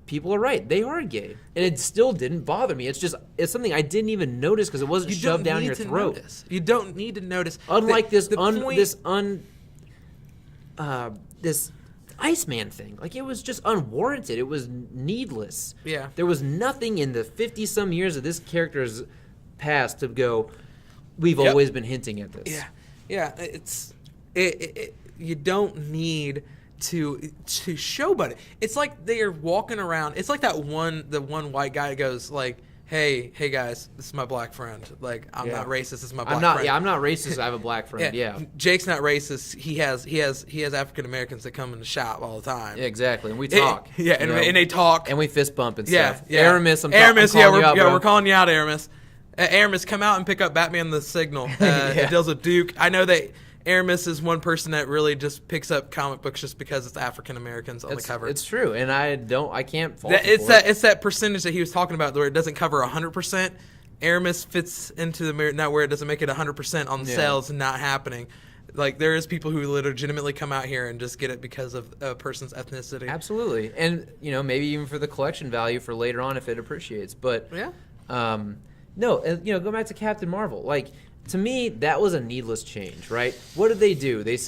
People are right. They are gay. And it still didn't bother me. It's something I didn't even notice because it wasn't shoved down your throat. You don't need to notice. Unlike this Iceman thing. Like, it was just unwarranted. It was needless. Yeah. There was nothing in the 50-some years of this character's past to go, we've always been hinting at this. Yeah. You don't need to showboat it. It's like they are walking around. It's like the one white guy goes like, hey guys, this is my black friend. Like, I'm not racist. This is my black friend. Yeah, I'm not racist. I have a black friend. Yeah. Jake's not racist. He has African Americans that come in the shop all the time. Yeah, exactly. And we talk. And they talk. And we fist bump and Yeah. stuff. Aramis, I'm Aramis, calling you out, bro. we're calling you out, Aramis. Aramis, come out and pick up Batman the Signal. It deals with Duke. I know that Aramis is one person that really just picks up comic books just because it's African Americans on the cover. It's true, and I can't fault it's that percentage that he was talking about where it doesn't cover 100%. Aramis fits into the mirror, not where it doesn't make it 100% on sales not happening. Like, there is people who legitimately come out here and just get it because of a person's ethnicity. Absolutely, and maybe even for the collection value for later on if it appreciates. But go back to Captain Marvel. Like, to me, that was a needless change, right? What did they do? They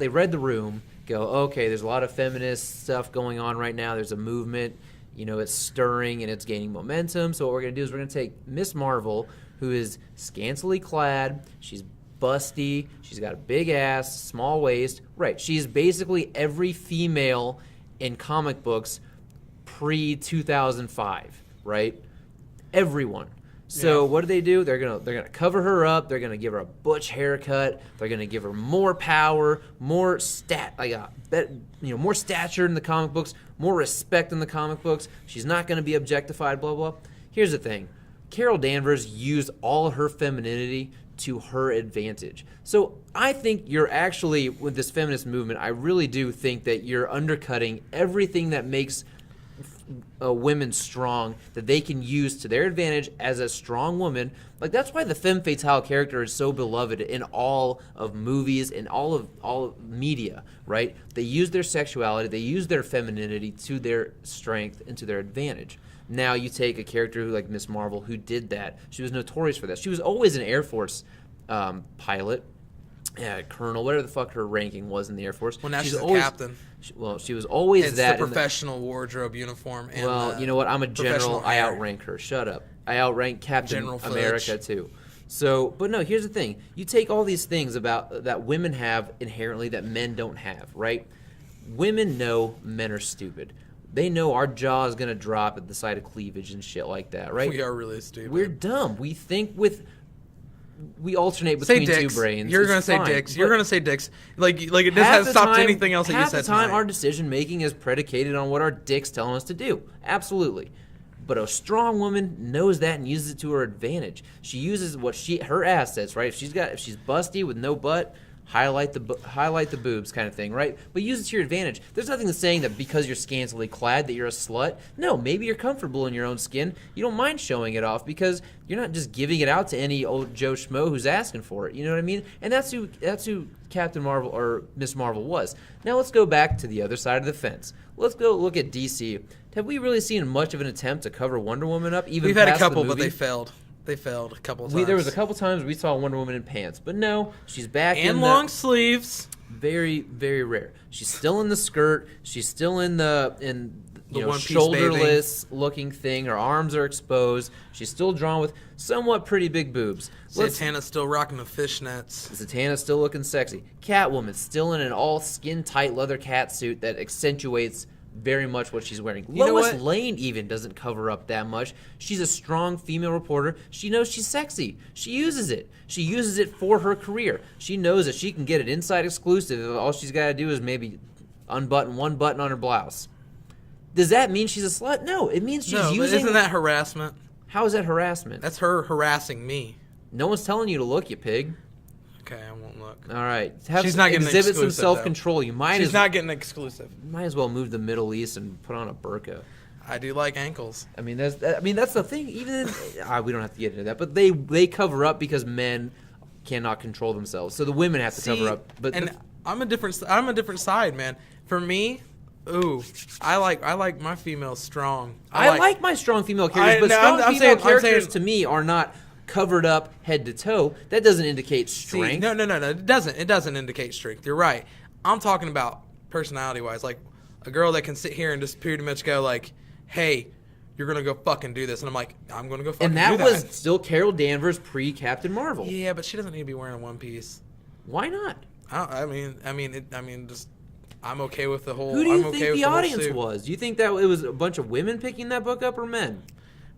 read the room, go, okay, there's a lot of feminist stuff going on right now. There's a movement, it's stirring and it's gaining momentum. So what we're going to do is we're going to take Miss Marvel, who is scantily clad. She's busty. She's got a big ass, small waist. Right. She's basically every female in comic books pre-2005, right? Everyone. So what do? They're gonna cover her up. They're gonna give her a butch haircut. They're gonna give her more power, more more stature in the comic books, more respect in the comic books. She's not gonna be objectified. Blah blah. Here's the thing: Carol Danvers used all her femininity to her advantage. So I think you're actually, with this feminist movement, I really do think that you're undercutting everything that makes women strong, that they can use to their advantage as a strong woman. Like, that's why the femme fatale character is so beloved in all of movies and all of media, right? They use their sexuality, they use their femininity to their strength and to their advantage. Now you take a character like Miss Marvel, who did that. She was notorious for that. She was always an Air Force pilot, colonel, whatever the fuck her ranking was in the Air Force. Well, now she's a captain. She was always it's that. It's the professional wardrobe uniform. And well, you know what? I'm a general. I outrank her. Shut up. I outrank Captain General America too. So, but no, here's the thing. You take all these things about that women have inherently that men don't have, right? Women know men are stupid. They know our jaw is going to drop at the sight of cleavage and shit like that, right? We are really stupid. We're dumb. We think we alternate between two brains. You're going to say dicks. You're going to say dicks. Like it doesn't stop anything else that you said. Half the time, our decision making is predicated on what our dick's telling us to do. Absolutely. But a strong woman knows that and uses it to her advantage. She uses her assets, right? If she's busty with no butt, highlight the boobs kind of thing, right? But use it to your advantage. There's nothing that's saying that because you're scantily clad that you're a slut. No, maybe you're comfortable in your own skin. You don't mind showing it off because you're not just giving it out to any old Joe Schmo who's asking for it. You know what I mean? And that's who Captain Marvel or Miss Marvel was. Now let's go back to the other side of the fence. Let's go look at DC. Have we really seen much of an attempt to cover Wonder Woman up? We've had a couple, but they failed. They failed a couple of times. There was a couple times we saw Wonder Woman in pants, but no, she's back in long sleeves. Very, very rare. She's still in the skirt. She's still in the one-piece shoulderless looking thing. Her arms are exposed. She's still drawn with somewhat pretty big boobs. Zatanna's still rocking the fishnets. Zatanna's still looking sexy. Catwoman's still in an all skin-tight leather cat suit that accentuates very much what she's wearing. Lois Lane even doesn't cover up that much. She's a strong female reporter. She knows she's sexy. She uses it. She uses it for her career. She knows that she can get an inside exclusive. All she's got to do is maybe unbutton one button on her blouse. Does that mean she's a slut? No, it means she's using... Isn't that harassment? How is that harassment? That's her harassing me. No one's telling you to look, you pig. Okay, I won't look. All right. She's not getting exhibit exclusive, some self-control. She's not getting exclusive. Might as well move to the Middle East and put on a burqa. I do like ankles. I mean, that's the thing. Even we don't have to get into that, but they cover up because men cannot control themselves, so the women have to cover up. But I'm a different side, man. For me, I like my females strong. I like my strong female characters, but strong female characters to me are not covered up head to toe. That doesn't indicate strength. No. It doesn't. It doesn't indicate strength. You're right. I'm talking about personality-wise, like a girl that can sit here and just pretty much go like, "Hey, you're gonna go fucking do this," and I'm like, "I'm gonna go fucking do that." And that was still Carol Danvers pre-Captain Marvel. Yeah, but she doesn't need to be wearing a one piece. Why not? Just I'm okay with the whole. Who do you think the audience was? Do you think that it was a bunch of women picking that book up or men?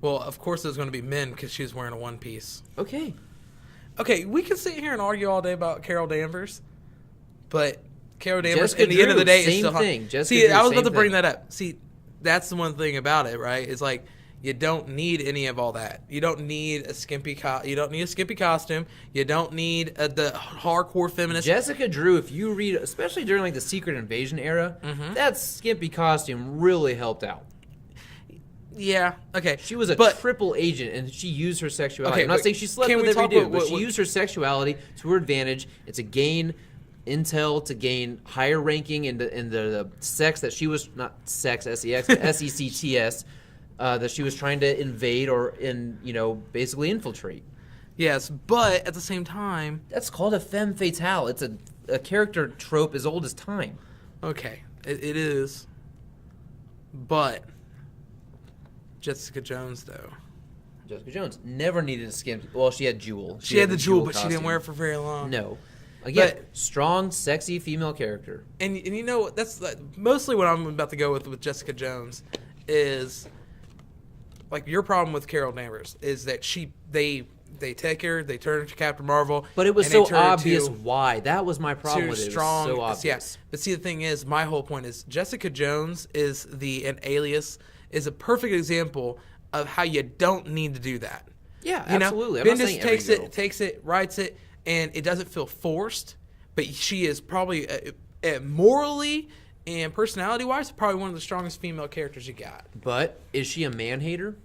Well, of course it was going to be men because she was wearing a one piece. Okay, we can sit here and argue all day about Carol Danvers, but Carol Danvers Jessica at the end of the day Drew, is still same thing. Jessica See, Drew, I was about same to bring thing. that up. See, that's the one thing about it, right? It's like you don't need any of all that. You don't need a skimpy costume. You don't need the hardcore feminist. Jessica Drew, if you read, especially during like the Secret Invasion era, that skimpy costume really helped out. Yeah. Okay. She was a triple agent, and she used her sexuality. Okay, I'm not saying she slept with every dude, but she used her sexuality to her advantage. It's a gain intel to gain higher ranking in the sex that she was not sex sex sects that she was trying to invade or basically infiltrate. Yes, but at the same time, that's called a femme fatale. It's a character trope as old as time. Okay, it is, but Jessica Jones though. Jessica Jones never needed a skin. Well, she had Jewel. She had the Jewel, but she didn't wear it for very long. No. Again, strong, sexy female character. And you know, that's mostly what I'm about to go with Jessica Jones is, like, your problem with Carol Danvers is that they take her, they turn her to Captain Marvel. But it was so obvious why. That was my problem with it. Strong, it was so obvious. Yeah. But see, the thing is, my whole point is Jessica Jones is an alias, is a perfect example of how you don't need to do that. Yeah, absolutely. Bendis takes it, writes it, and it doesn't feel forced, but she is probably morally and personality-wise probably one of the strongest female characters you got. But is she a man-hater?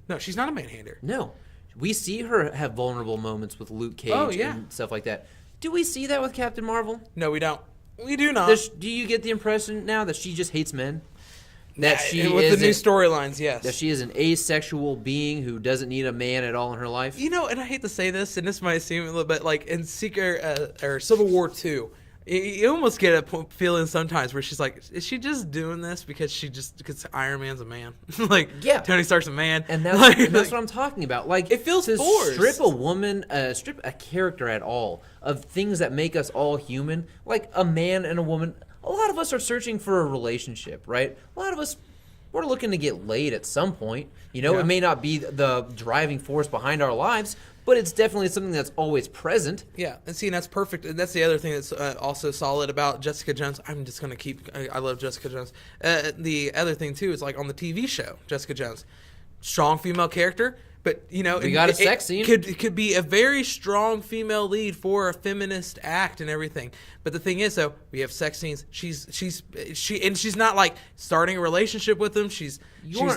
No, she's not a man-hater. No. We see her have vulnerable moments with Luke Cage and stuff like that. Do we see that with Captain Marvel? No, we don't. We do not. Do you get the impression now that she just hates men? That with the new storylines, yes. That she is an asexual being who doesn't need a man at all in her life. You know, and I hate to say this, and this might seem a little bit like in or Civil War II, you almost get a feeling sometimes where she's like, is she just doing this because Iron Man's a man? Like, yeah, Tony Stark's a man, and that's what I'm talking about. Like, it feels forced. Strip a woman, strip a character at all of things that make us all human, like a man and a woman. A lot of us are searching for a relationship, right? A lot of us, we're looking to get laid at some point. It may not be the driving force behind our lives, but it's definitely something that's always present. Yeah, and see, and that's perfect. And that's the other thing that's also solid about Jessica Jones. I'm just going to I love Jessica Jones. The other thing, too, is like on the TV show, Jessica Jones. Strong female character. But we got a sex scene. It could be a very strong female lead for a feminist act and everything. But the thing is, though, we have sex scenes. She's not like starting a relationship with them. She's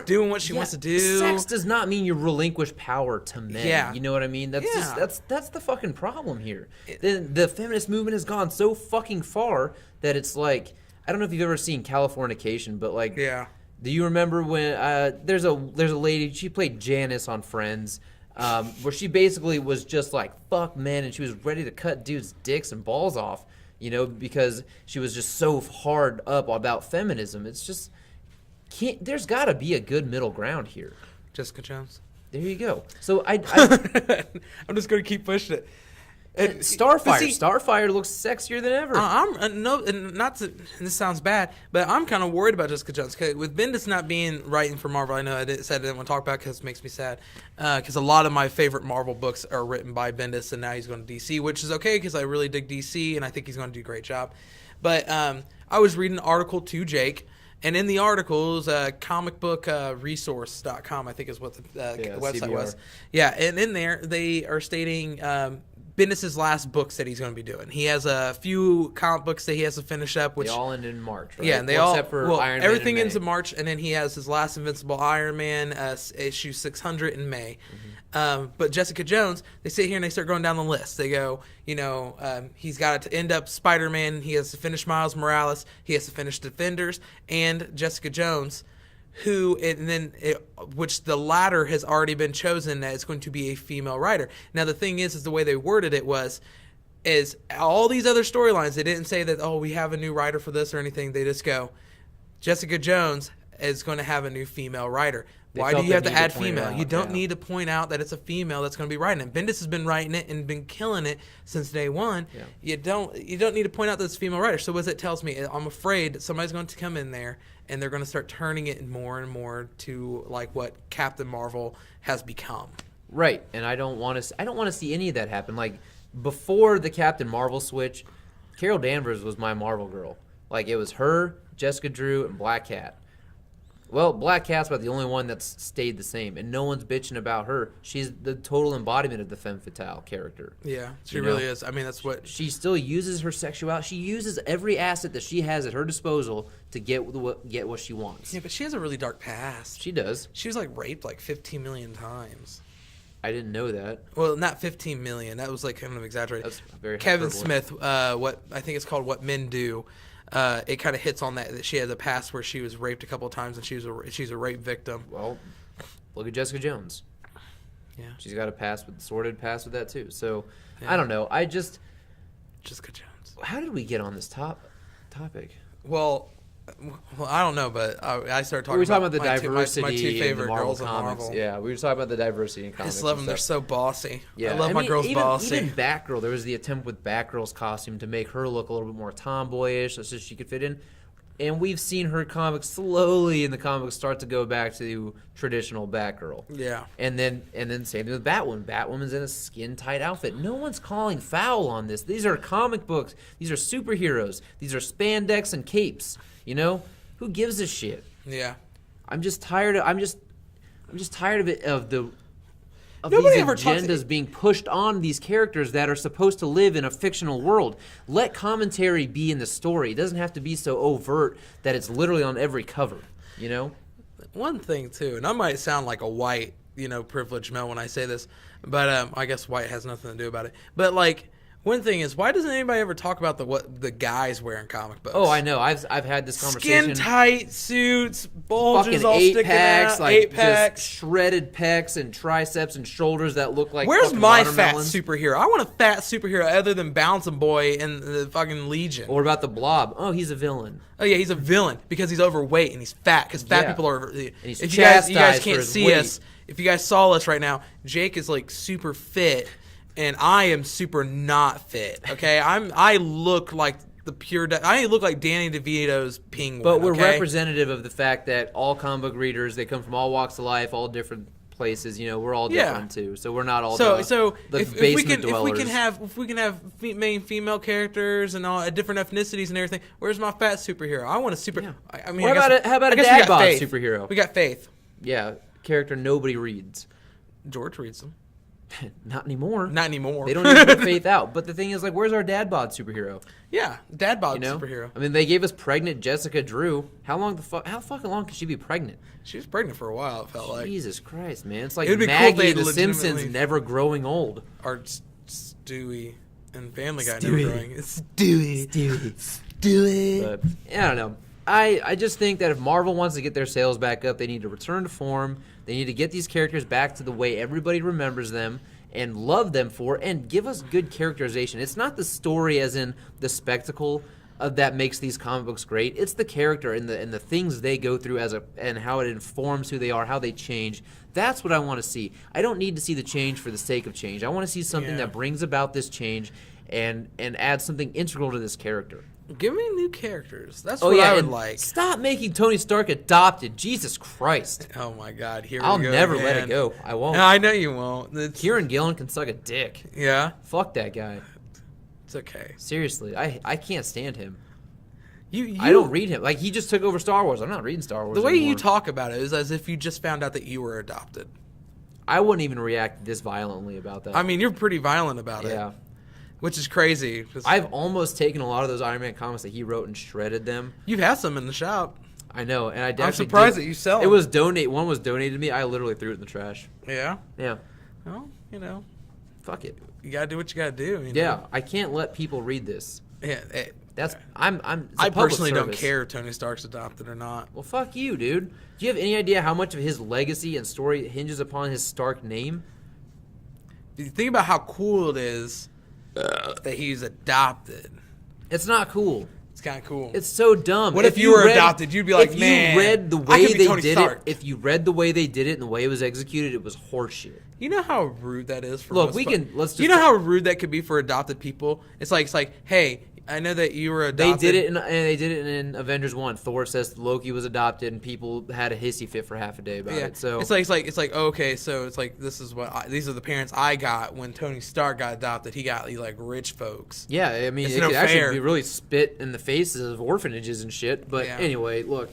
doing what she wants to do. Sex does not mean you relinquish power to men. Yeah. You know what I mean? That's the fucking problem here. The feminist movement has gone so fucking far that it's like, I don't know if you've ever seen Californication, but like, yeah. Do you remember when there's a lady, she played Janice on Friends, where she basically was just like, fuck men, and she was ready to cut dudes' dicks and balls off, because she was just so hard up about feminism. It's just, there's got to be a good middle ground here. Jessica Jones. There you go. So I'm just going to keep pushing it. Starfire looks sexier than ever. And this sounds bad, but I'm kind of worried about Jessica Jones with Bendis not being writing for Marvel. I know I said I didn't want to talk about it because it makes me sad. Because a lot of my favorite Marvel books are written by Bendis, and now he's going to DC, which is okay because I really dig DC, and I think he's going to do a great job. But I was reading an article to Jake. And in the article, it was comicbookresource.com, I think is what the website CBR. was. Yeah, and in there, they are stating Bendis' last books that he's going to be doing. He has a few comic books that he has to finish up. Which they all end in March, right? Yeah, and except for Iron Man everything in ends May. in March, and then he has his last Invincible Iron Man issue 600 in May. But Jessica Jones, they sit here and they start going down the list. They go, he's got to end up Spider-Man. He has to finish Miles Morales. He has to finish Defenders and Jessica Jones. Which the latter has already been chosen as going to be a female writer. Now the thing is the way they worded it is all these other storylines. They didn't say that we have a new writer for this or anything. They just go, Jessica Jones is going to have a new female writer. Why do you have to add female? You don't need to point out that it's a female that's going to be writing it. Bendis has been writing it and been killing it since day one. Yeah. You don't need to point out that it's a female writer. So as it tells me, I'm afraid that somebody's going to come in there and they're going to start turning it more and more to like what Captain Marvel has become. Right, and I don't want to see any of that happen. Like before the Captain Marvel switch, Carol Danvers was my Marvel girl. Like it was her, Jessica Drew, and Black Cat. Well, Black Cat's about the only one that's stayed the same, and no one's bitching about her. She's the total embodiment of the femme fatale character. Yeah, she really is. I mean, that's what... She still uses her sexuality. She uses every asset that she has at her disposal to get what she wants. Yeah, but she has a really dark past. She does. She was, raped 15 million times. I didn't know that. Well, not 15 million. That was, kind of exaggerated. That's very Kevin hyperbole. Smith, what I think it's called What Men Do, it kind of hits on that she has a past where she was raped a couple of times and she's a rape victim. Well, look at Jessica Jones. Yeah, she's got a sordid past with that too. So yeah. I don't know. Jessica Jones. How did we get on this topic? Well, I don't know, but I started talking. We were talking about the diversity my two favorite in the Marvel girls comics. in Marvel. Yeah, we were talking about the diversity in I comics. just love them. They're so bossy. Yeah, I love my girls bossy. Even Batgirl, there was the attempt with Batgirl's costume to make her look a little bit more tomboyish, so she could fit in. And we've seen her comics slowly in the comics start to go back to traditional Batgirl. Yeah. And then same thing with Batwoman. Batwoman's in a skin-tight outfit. No one's calling foul on this. These are comic books. These are superheroes. These are spandex and capes. Who gives a shit? Yeah. I'm just tired of it of these agendas being pushed on these characters that are supposed to live in a fictional world. Let commentary be in the story. It doesn't have to be so overt that it's literally on every cover, One thing too, and I might sound like a white, privileged male when I say this, but I guess white has nothing to do about it. But one thing is, why doesn't anybody ever talk about what the guys wear in comic books? Oh, I know. I've had this conversation. Skin tight suits, bulges fucking all eight sticking packs, out, 8-packs, just shredded pecs and triceps and shoulders that look like. Where's my fat watermelons. superhero? I want a fat superhero other than Bouncing Boy and the fucking Legion. Or what about the Blob? Oh, he's a villain. Oh yeah, he's a villain because he's overweight and he's fat. Because fat people are. He's if you guys chastised can't for his see weight. us, if you guys saw us right now, Jake is super fit, and I am super not fit. Okay, I look like I look like Danny DeVito's Penguin. But we're okay? representative of the fact that all comic book readers, they come from all walks of life, all different places. We're all different too. So we're not all the basement dwellers. If we can have main female characters and all different ethnicities and everything, where's my fat superhero? I want a super. Yeah. I mean, how about a dad bod superhero? We got Faith. Yeah, character nobody reads. George reads them. Not anymore. Not anymore. They don't even put Faith out. But the thing is, where's our dad bod superhero? Yeah, dad bod superhero. I mean, they gave us pregnant Jessica Drew. How fucking long could she be pregnant? She was pregnant for a while, it felt like. Jesus Christ, man. It's like It'd be Maggie cool if in they The Simpsons never growing old. Or Stewie and Family Guy Stewie. never growing. It's Stewie. But, I don't know. I just think that if Marvel wants to get their sales back up, they need to return to form. They need to get these characters back to the way everybody remembers them and love them for, and give us good characterization. It's not the story as in the spectacle that makes these comic books great. It's the character and the things they go through and how it informs who they are, how they change. That's what I want to see. I don't need to see the change for the sake of change. I want to see something that brings about this change and adds something integral to this character. Give me new characters. That's what I would like. Stop making Tony Stark adopted. Jesus Christ. Oh my God! I'll never let it go. I won't. No, I know you won't. Kieran Gillen can suck a dick. Yeah. Fuck that guy. It's okay. Seriously, I can't stand him. You I don't read him. He just took over Star Wars. I'm not reading Star Wars The way anymore. you talk about it is as if you just found out that you were adopted. I wouldn't even react this violently about that. I mean, you're pretty violent about it. Yeah. which is crazy. I've almost taken a lot of those Iron Man comics that he wrote and shredded them. You've had some in the shop. I know, and I'm surprised that you sell them. It was one was donated to me. I literally threw it in the trash. Yeah? Yeah. Well, Fuck it. You gotta do what you gotta do. Yeah, I can't let people read this. Yeah. I personally don't care if Tony Stark's adopted or not. Well, fuck you, dude. Do you have any idea how much of his legacy and story hinges upon his Stark name? You think about how cool it is that he's adopted. It's not cool. It's kind of cool. It's so dumb. What if you were adopted? You'd be like, man, if you read the way they did Stark. it, if you read the way they did it and the way it was executed, it was horseshit. You know how rude that is for Look, let's just. You know how rude that could be for adopted people? It's like, hey, I know that you were adopted. They did it in Avengers 1. Thor says Loki was adopted and people had a hissy fit for half a day about it. So it's like okay, so it's like these are the parents I got when Tony Stark got adopted. He got like rich folks. Yeah, I mean it could actually be really spit in the faces of orphanages and shit. But anyway, look,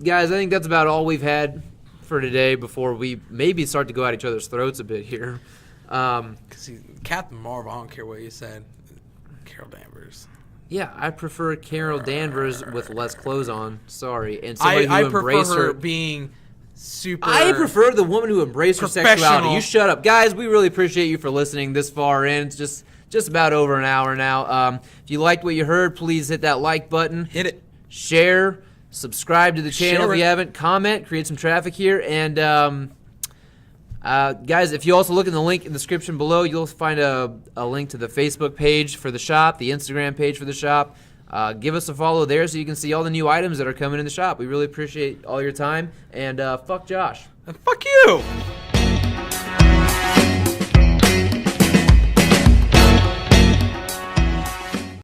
guys, I think that's about all we've had for today before we maybe start to go at each other's throats a bit here. Because Captain Marvel, I don't care what you said. Carol Danvers. Yeah, I prefer Carol Danvers with less clothes on. Sorry, and somebody I who embrace prefer her being super. I prefer the woman who embraced her sexuality. You shut up, guys. We really appreciate you for listening this far in. It's just about over an hour now. If you liked what you heard, please hit that like button. Hit it. Share. Subscribe to the channel if you haven't. Comment. Create some traffic here. And guys, if you also look in the link in the description below, you'll find a link to the Facebook page for the shop, the Instagram page for the shop. Give us a follow there so you can see all the new items that are coming in the shop. We really appreciate all your time. And fuck Josh. Fuck you!